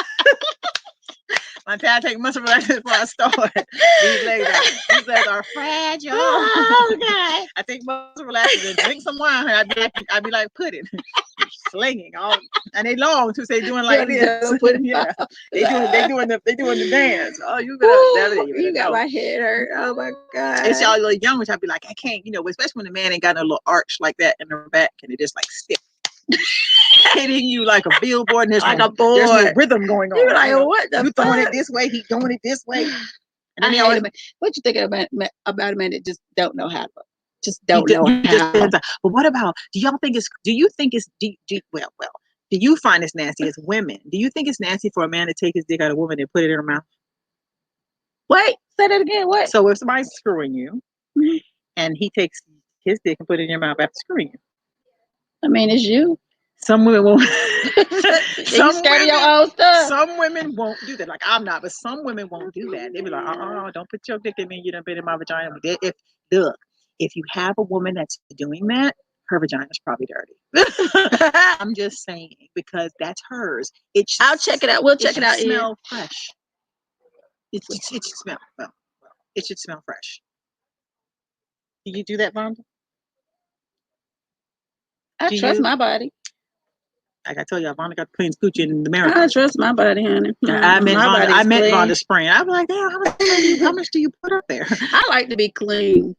My dad take muscle relaxers before I start. These legs are fragile. Oh, God. I take muscle relaxers and drink some wine. And I'd be like pudding, slinging all, and they long too. So they doing like this. Yeah, they doing the dance. Oh, you got my head hurt. Oh my God. It's y'all a little young, which I'd be like, I can't, especially when the man ain't got a little arch like that in the back, and it just like stick. Hitting you like a billboard, and there's no rhythm going on. You're like, what the you throwing it this way, he throwing it this way. And then I hate a man. What you thinking about a man that just don't know how to? Just don't know how. But what about? Do y'all think it's? Do you think it's? Well. Do you find it's nasty as women? Do you think it's nasty for a man to take his dick out of a woman and put it in her mouth? Wait, say that again. What? So if somebody's screwing you, and he takes his dick and put it in your mouth after screwing you, I mean, it's you. Some women won't. Some women won't do that. Like I'm not, but some women won't do that. They be like, don't put your dick in me. You done been in my vagina. If you have a woman that's doing that, her vagina's probably dirty. I'm just saying because that's hers. I'll check it out. We'll check it out. It should smell fresh. It should smell. Well, it should smell fresh. Do you do that, Vonda? I trust my body. Like I told you, Vonda got the clean coochie in the mirror. I trust my body, honey. I meant Vonda spraying. I'm like, damn, how much do you put up there? I like to be clean.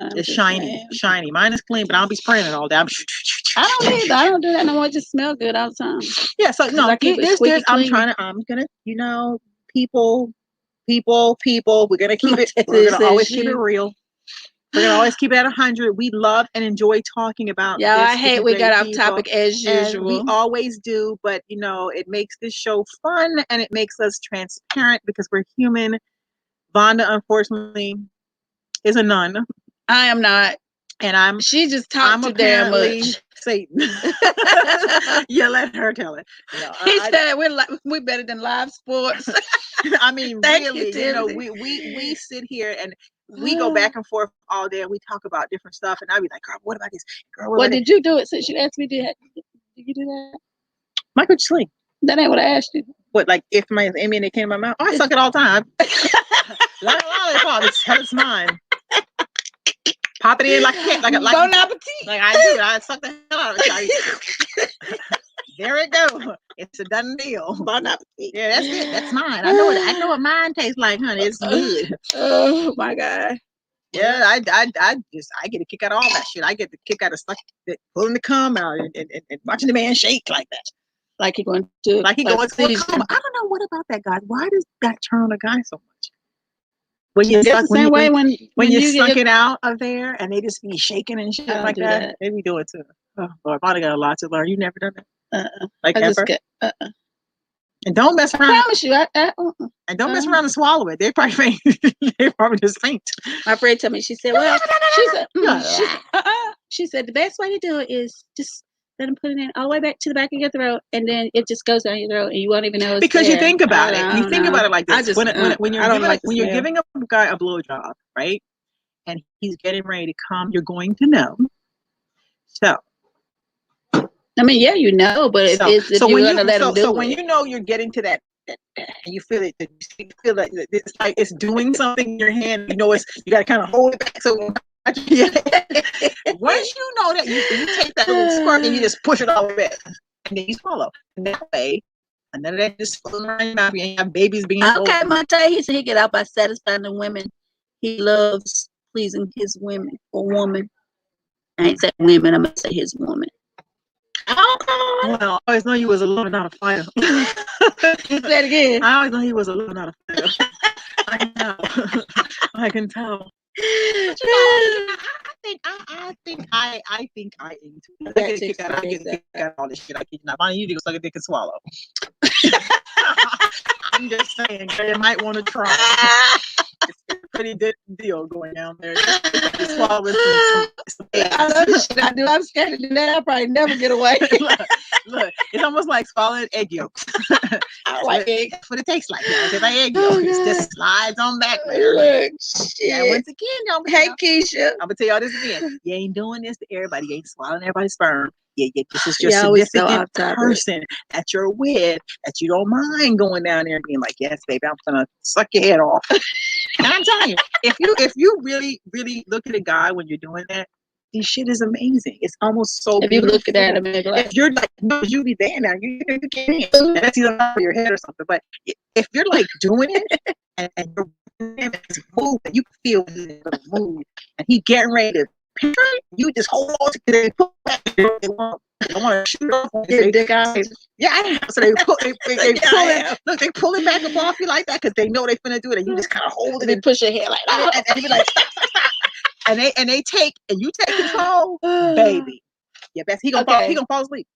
It's shiny. Mine is clean, but I don't be spraying it all day. I don't either. I don't do that no more. It just smell good all the time. Yeah, so no, this I'm gonna, people, we're gonna keep it. We're gonna always keep it real. We're gonna always keep it at 100. We love and enjoy talking about. Yeah, I hate we got off topic as usual. We always do, but it makes this show fun and it makes us transparent because we're human. Vonda, unfortunately, is a nun. I am not. And she just talked too damn much. Satan. You let her tell it. He said we're better than live sports. I mean, really, we sit here and we go back and forth all day and we talk about different stuff. And I'll be like, girl, what about this? Girl, what did you do it since you asked me? Did you do that? Michael, sleep. That ain't what I asked you. What, like if my Amy and it came in my mouth? Oh, I suck it all the time. Like it's mine. Pop it in like bon appetit. Like I do. I suck the hell out of it. There it go. It's a done deal. Bon appetit. Yeah, that's it. That's mine. I know what mine tastes like, honey. It's good. Oh my God. Yeah, I get a kick out of all that shit. I get the kick out of stuff pulling the cum out and watching the man shake like that. Like he going to cum. I don't know what about that guy. Why does that turn a guy so much? When you suck it out of there and they just be shaking and shit like that. They be doing it too. Oh Lord, I got a lot to learn. You never done that? Like ever? And don't mess around. I promise you. And don't mess around and swallow it. They probably faint. They probably just faint. My friend told me. She said, she said the best way to do it is just let them put it in all the way back to the back of your throat, and then it just goes down your throat, and you won't even know it's because there. you think about it. You think about it like this. When you're giving a guy a blowjob, right, and he's getting ready to come, you're going to know. So, I mean, yeah, you know, but if you're going to let him do it. So when you know you're getting to that, and you feel it, you feel like it's like it's doing something in your hand. You know, you got to kind of hold it back. So once you know that, you take that little squirt and you just push it all the way back, and then you swallow. And that way, and none of that just floating around your mouth. You ain't have babies being okay. Monte, he said he get out by satisfying the women. He loves pleasing his women or woman. I ain't say women. I'm gonna say his woman. Oh, well, I always know you was a lover, not a fighter. Say it again. I always know he was a lover, not a fighter. I can tell. But, I think I into it. I get a kick out of all this shit. I kid you not. Bonnie, you do suck a dick and swallow. I'm just saying, you might want to try. It's a pretty good deal going down there. Just swallow some I know the shit I do. I'm scared to do that. I'll probably never get away. Look, it's almost like swallowing egg yolks. I like egg. That's what it tastes like. It's like egg yolks. It just slides on back there. Look, shit. Yeah, once again, hey, Keisha. I'm gonna tell y'all this again. You ain't doing this to everybody. You ain't swallowing everybody's sperm. Yeah, this is your significant person that you're with, that you don't mind going down there and being like, yes, baby, I'm gonna suck your head off. And I'm telling you, if you really, really look at a guy when you're doing that, this shit is amazing. It's almost so if beautiful. You look at him, if you're like, no, you be there now, you can't. That's either over your head or something. But if you're like doing it and you're moving, you can feel his move, and he getting ready to penetrate, you just hold on to it. They pull back. They want to shoot off. Your dick out. Yeah, I have. So they pull Yeah, it. Look, they pull it back up off you like that because they know they're finna do it, and you just kind of hold it and push your head like, and be like, stop. And they take, and you take control, baby. Yeah, best he gonna fall asleep.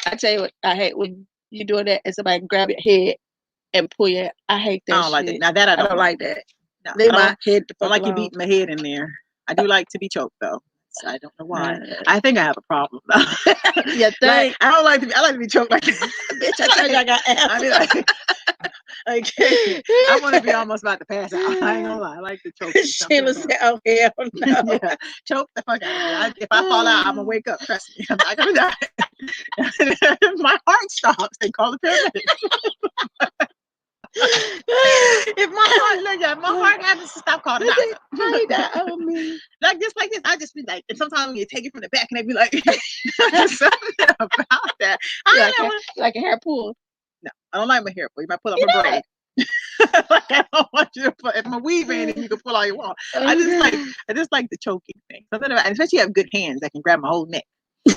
I tell you what, I hate when you doing that and somebody grab your head and pull your. I hate that. I don't like that. Now that I don't like that. No, Leave my head. I don't like you beating my head in there. I do like to be choked though. So I don't know why. I think I have a problem though. You think? I don't like to be. I like to be choked like that. Bitch, I told you I got abs. I mean, I want to be almost about to pass out. I ain't gonna lie. I like to choke. Sheila said, "Oh hell no!" Yeah, choke the fuck out of me. If I fall out, I'm gonna wake up. Trust me, I'm not gonna die. My heart stops. They call the paramedics. If my heart happens to stop, call the doctor. Oh me, like just like this, I just be like, and sometimes when you take it from the back, and they be like, something about that. Like a hair pull. No, I don't like my hair pull. You might pull up my braid. Like I don't want you to put. If my weave ain't, you can pull all you want. I just like the choking thing. Something about, and especially you have good hands that can grab my whole neck.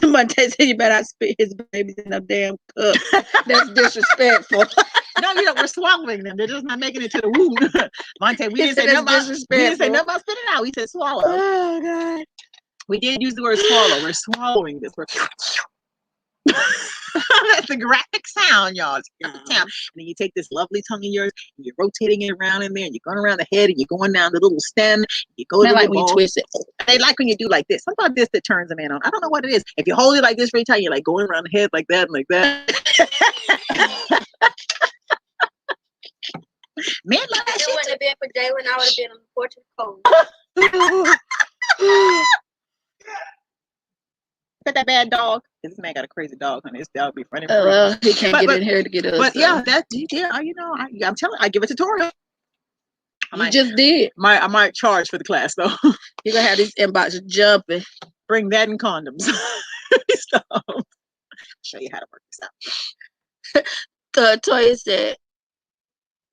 Monte said you better not spit his babies in a damn cup. That's disrespectful. No, we're swallowing them. They're just not making it to the wound. Monte, we didn't say nothing about spitting out. We said swallow. Oh God. We did use the word swallow. We're swallowing this. That's the graphic sound, y'all. It's graphic sound. And then you take this lovely tongue of yours and you're rotating it around in there, and you're going around the head, and you're going down the little stem. You go to like when you twist it. They like when you do like this. Something about this that turns a man on. I don't know what it is. If you hold it like this every time, you're like going around the head like that and like that. Man, like that it wouldn't have been for Jay when I would have been on the porch with cold. Got that bad dog. This man got a crazy dog, honey. This dog be running. He can't get in here to get us. But yeah, I'm telling you, I give a tutorial. Just did. I might charge for the class though. You're gonna have these inbox jumping. Bring that and condoms. So, show you how to work this out. Toya said,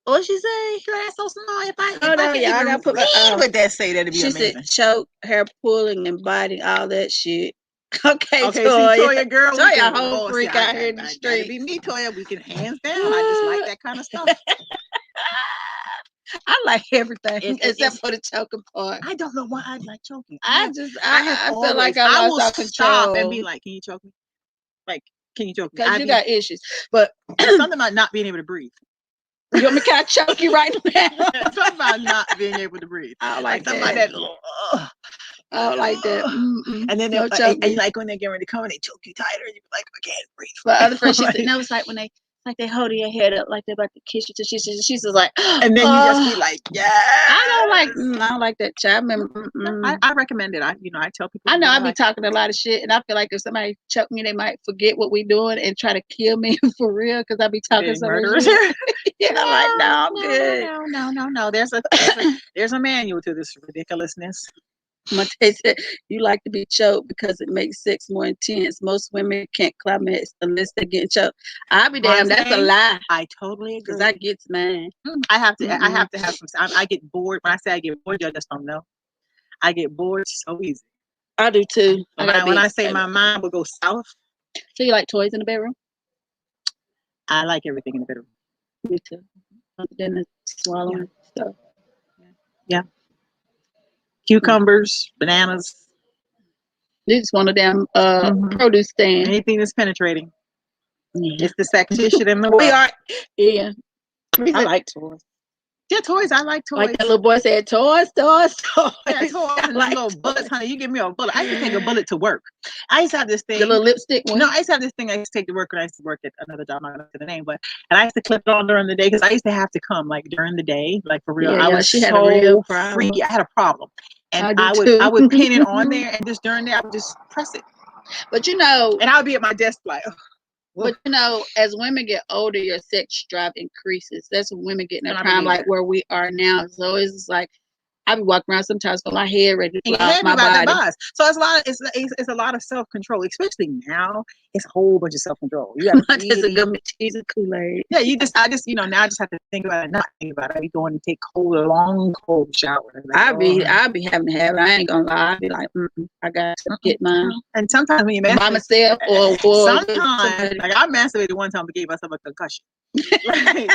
what she say? You're so small. If I gotta put would that say that'd be amazing. She said choke, hair pulling, and biting, all that shit. Okay, Toya. See, Toya, girl, Toya, a whole freak out here in the street. Be me, Toya. We can hands down. I just like that kind of stuff. I like everything except for the choking part. I don't know why I like choking. I feel like I will stop and be like, "Can you choke me? Like, can you choke me?" Because you got issues, but something about not being able to breathe. You want me to kind of choke you right now? Something about not being able to breathe. I don't like that. Something like that. I don't like that. And then and like when they get ready to come and they choke you tighter, and you're like, I can't breathe. But other friends, she said, no, it's like when they holding your head up like they're about to kiss you. She's just like, and then you just be like, yeah. I don't like that. I remember. I recommend it. I tell people. I know I be talking a lot of shit, and I feel like if somebody choke me, they might forget what we doing and try to kill me for real because I be talking so much shit. Yeah, I'm like, no, I'm good. No. There's a manual to this ridiculousness. Monte said, you like to be choked because it makes sex more intense. Most women can't climax unless they're getting choked. I'll be damned. That's a lie. I totally agree. Because I get mad. I have to have some. I get bored. When I say I get bored, y'all just don't know. I get bored so easy. I do too. When I say my mind will go south. So you like toys in the bedroom? I like everything in the bedroom. Me too. Other than the swallowing stuff. Yeah. Cucumbers, bananas. You just want a damn produce stand. Anything that's penetrating. Yeah. It's the sexiest shit in the world. Yeah. I like toys. Yeah, toys. I like toys. Like that little boy said, toys. Yeah, toys. And like little bullets, honey. You give me a bullet. I used to take a bullet to work. I used to have this thing. The little lipstick one? No, I used to have this thing I used to take to work when I used to work at another job. I'm not going to say the name, and I used to clip it on during the day because I used to have to come like during the day, like for real. Yeah, I was had a real problem. Freaky. I had a problem. And I would pin it on there, and just during there, I would just press it. But and I would be at my desk like, but as women get older, your sex drive increases. That's when women get in a time like where we are now. So it's like I be walking around sometimes with my head ready to And fly your off head be my about that body. buzz. So it's a lot. It's a lot of self control, especially now. It's a whole bunch of self control. You got to Just a really, gummy cheese and Kool-Aid. yeah. I just, now I just have to think about it, not think about it. I be going to take long cold showers. Like, I be having to have it. I ain't gonna lie. I be like, I got to get mine And sometimes when you by masturbate, myself or with sometimes somebody. like I masturbated one time and gave myself a concussion. Like,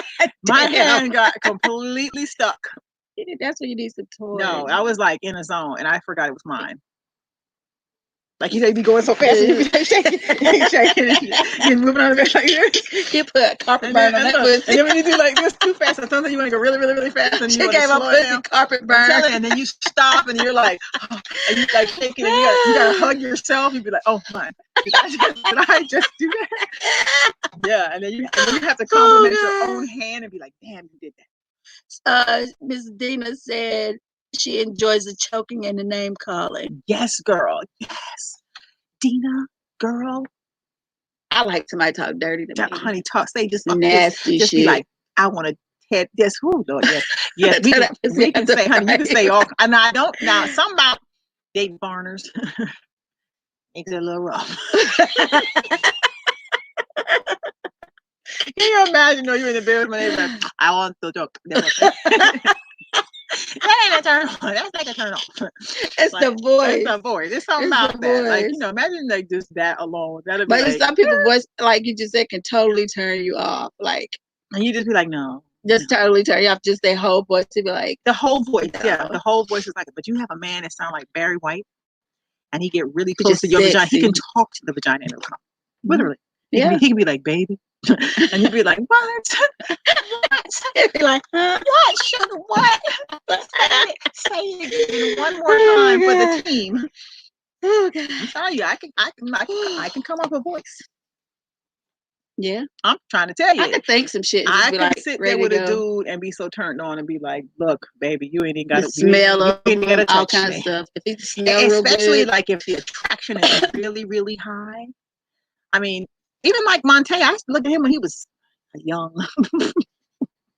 my hand got completely stuck. That's when you need some toys. No, I was like in a zone and I forgot it was mine. Like you be going so fast and you be like shaking, you're moving on the bed like this. You put carpet And burn then, on that and pussy. then when you do like this too fast, and sometimes you want to go really, really, really fast, and you She want to gave my slow it pussy down. carpet I'm burn. telling you, and then you stop and you're like, and you like shaking, and you gotta hug yourself. You be like, oh my, did I just do that? Yeah, and then you have to compliment your own hand and be like, damn, you did that. Miss Dina said she enjoys the choking and the name calling. Yes, girl. Yes, Dina, girl. I like somebody talk dirty to me. Honey, say just nasty just shit. be like, I want to head this. Oh Lord, yes. We can say, honey, you can say all. And I don't now. Some about Dave Barners. Makes it a little rough. Can you imagine? You're in the bed when they're like, I want to joke. That ain't a turn on. That's like a turn off. It's like, the voice. It's the voice. It's something about that. Like, imagine like just that alone. That'd be like, some people's voice, like you just said, can totally turn you off. Like, and you just be like, no. Just totally turn you off. Just their whole voice to be like. The whole voice, no. yeah. The whole voice is like, but you have a man that sounds like Barry White, and he get really close to your vagina. He can talk to the vagina and it'll come. Literally. He can be like, baby. And you'd be like, what? He'd be like, what? Sugar, what? Say it again one more time for the team. Oh, God. I'm telling you, I can come up with a voice. Yeah. I'm trying to tell you. I can think some shit. I can sit there with a dude and be so turned on and be like, look, baby, you ain't even got to smell of all kinds of stuff. If he smells real good. Especially like if the attraction is really, really high. I mean, even like Monte, I used to look at him when he was young.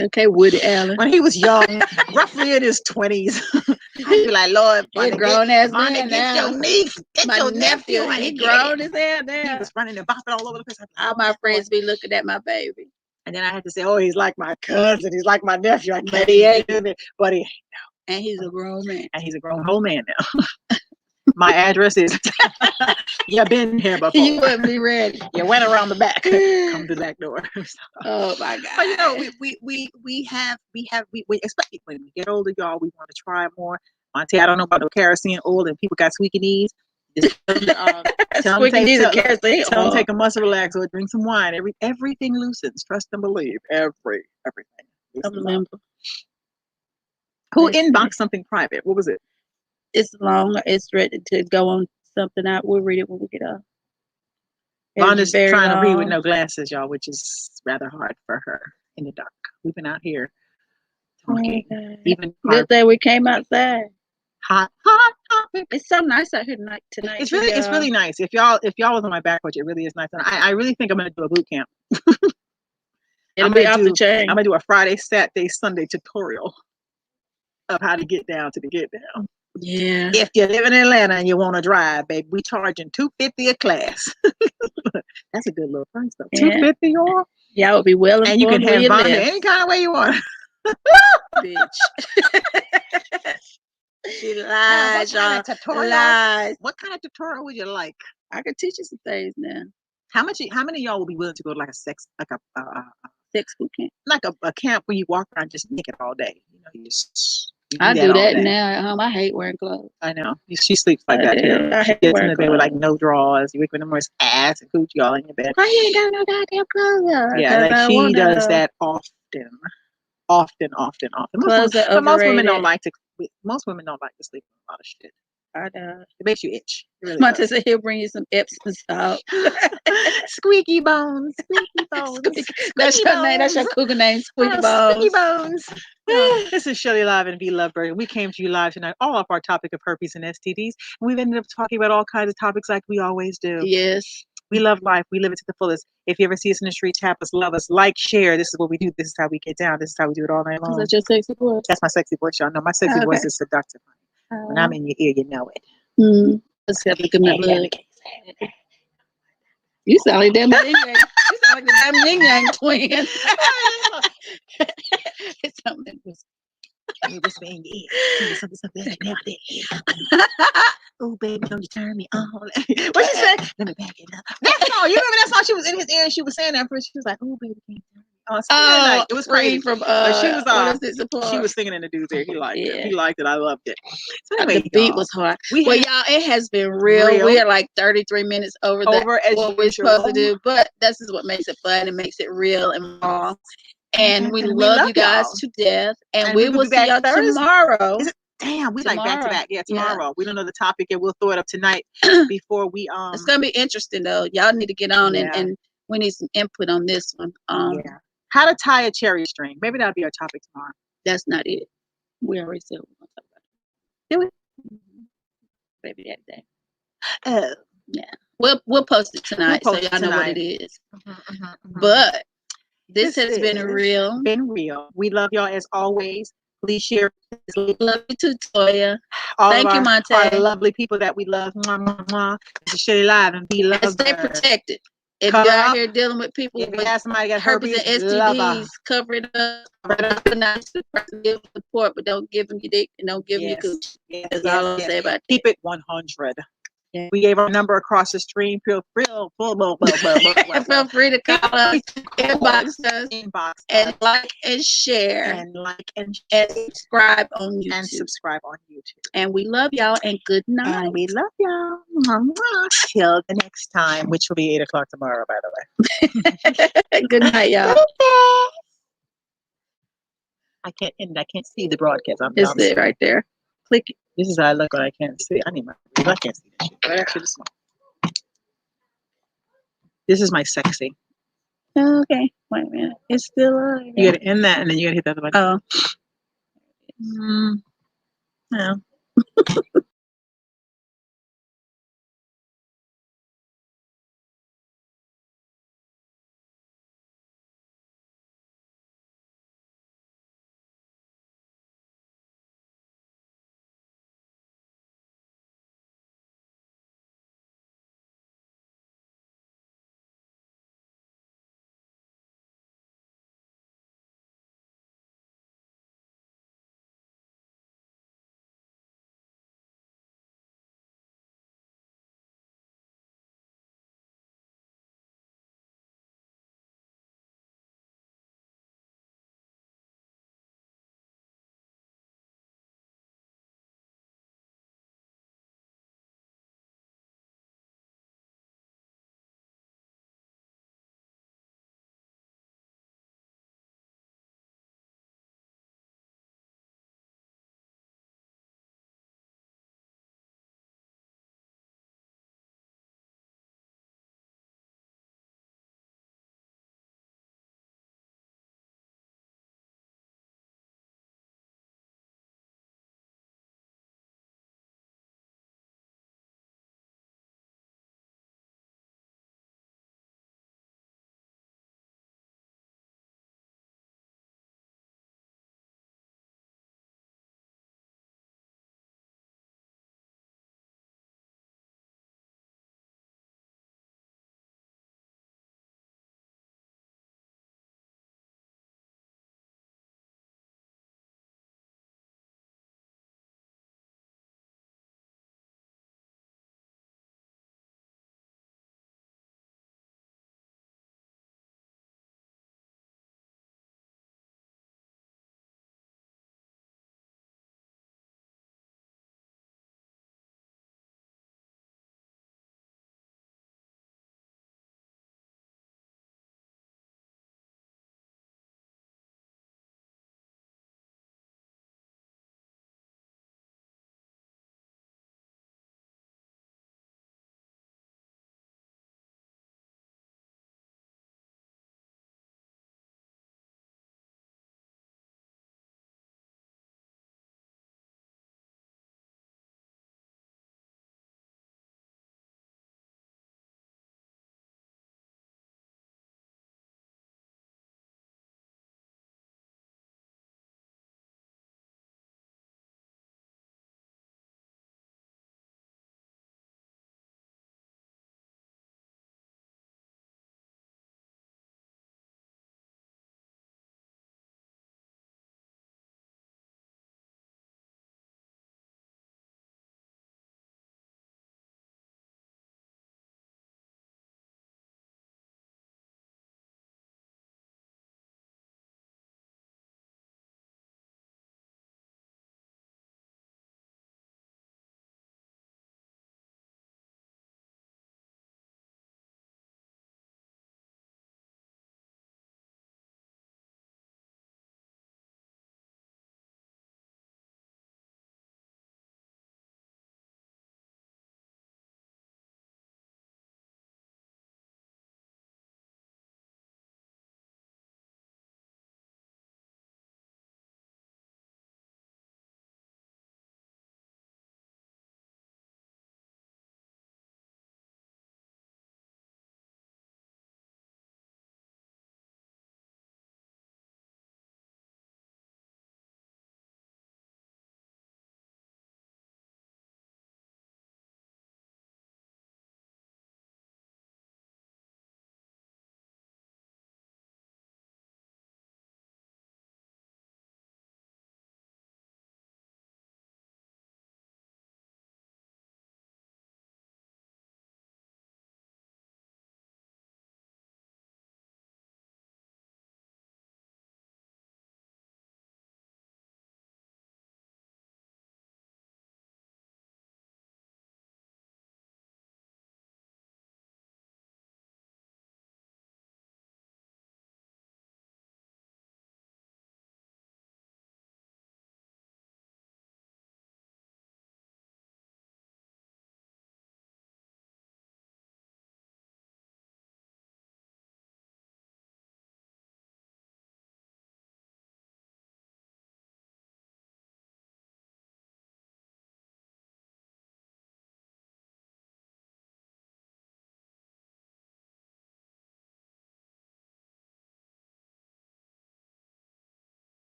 Okay, Woody Allen. When he was young, roughly in his 20s. I'd be like, Lord, grown ass man, get your niece, get my your nephew, he grown as hell now. He was running and bopping all over the place. All my friends be looking at my baby. And then I had to say, oh, he's like my cousin. He's like my nephew. But he ain't. But he ain't. And he's a grown man. And he's a grown old man now. My address is. You've been here before. You wouldn't be ready. You went around the back. Come to the back door. Oh my God! But we have especially when we get older, y'all. We want to try more. Monte, I don't know about the kerosene oil and people got squeaky knees. Tell them take a muscle relax or drink some wine. Everything loosens. Trust and believe. Everything. Who inboxed something private? What was it? It's long. It's ready to go on something out. We'll read it when we get off. Vonda's trying to read with no glasses, y'all, which is rather hard for her in the dark. We've been out here talking. Even good thing we came outside. Hot. It's so nice out here tonight. It's really nice. If y'all was on my back porch, it really is nice. And I really think I'm gonna do a boot camp. It'll be off the chain. I'm gonna do a Friday, Saturday, Sunday tutorial of how to get down to the get down. Yeah. If you live in Atlanta and you want to drive, baby, we charging $250 a class. That's a good little price though. Yeah. $250, y'all. Y'all would be well and you can have Vonda any kind of way you want. Bitch. She lies, y'all. Lies. What kind of tutorial would you like? I could teach you some things now. How many of y'all will be willing to go to like a sex boot camp? Like a camp where you walk around just naked all day. You know, you I do that now at home. I hate wearing clothes. I know. She sleeps like that too. She gets in the bed with like no drawers. You wake up in the morning, ass and coochie all in your bed. Why you ain't got no goddamn clothes on? Yeah, like she does that often. Most women don't like to. Most women don't like to sleep with a lot of shit. I know. It makes you itch. Monte said he'll bring you some Epsom salt. Squeaky bones. Squeaky bones. That's your name. That's your cougar name. Squeaky bones. Squeaky bones. This is Shirley Live and V Loveberg. We came to you live tonight, all off our topic of herpes and STDs. And we've ended up talking about all kinds of topics like we always do. Yes. We love life. We live it to the fullest. If you ever see us in the street, tap us, love us, like, share. This is what we do. This is how we get down. This is how we do it all night Is long. that your sexy voice? That's my sexy voice, y'all know. My sexy Okay. voice is seductive. When I'm in your ear, you know it. Let's have a good night. You sound like them yin yang. You sound like the damn yin yang twins. It's something that was. Whisper in your ear. Something like that. Oh, baby, don't you turn me on. What she said? Let me back it up. That song. You remember that song? She was in his ear and she was saying that first. She was like, oh, baby, can't turn me on. Like, it was crazy. From But she was what is it? she was singing in the dude's ear. He liked it. Yeah. He liked it. I loved it. So anyway, the beat was hard. Well, y'all, it has been real. We are like 33 minutes over as what we're usual. supposed to do, but this is what makes it fun. It makes it real and raw. And we love you guys to death. And we will see y'all tomorrow. Damn, we like back to back. Yeah, tomorrow. We don't know the topic and we'll throw it up tonight before we It's gonna be interesting though. Y'all need to get on and we need some input on this one. How to tie a cherry string. Maybe that'll be our topic tomorrow. That's not it. We already said we're gonna talk about it. Did we? Maybe that day. Oh. Yeah. We'll post it tonight so y'all know what it is. But this has been real. We love y'all as always. Please share. Love you too, Toya. Thank you, Monte. Our lovely people that we love. Mwah, mwah, mwah. Share it live and be loved. And stay protected. If you're out here dealing with people with somebody got herpes and STDs, cover it up. Not give support, but don't give them your dick and don't give them your cooch. That's all I'll say about that. Keep it 100. Yeah. We gave our number across the stream. Feel free to call us, inbox and like and share, and subscribe on YouTube. And we love y'all and good night. We love y'all. Till the next time, which will be 8:00 tomorrow, by the way. Good night, y'all. I can't see the broadcast. It's it right there. Click it. This is how I look when I can't see. I need my. I can't see this shit. Right after this one. This is my sexy. Okay. Wait a minute. It's still on. You gotta end that, and then you gotta hit the other button. Oh. No.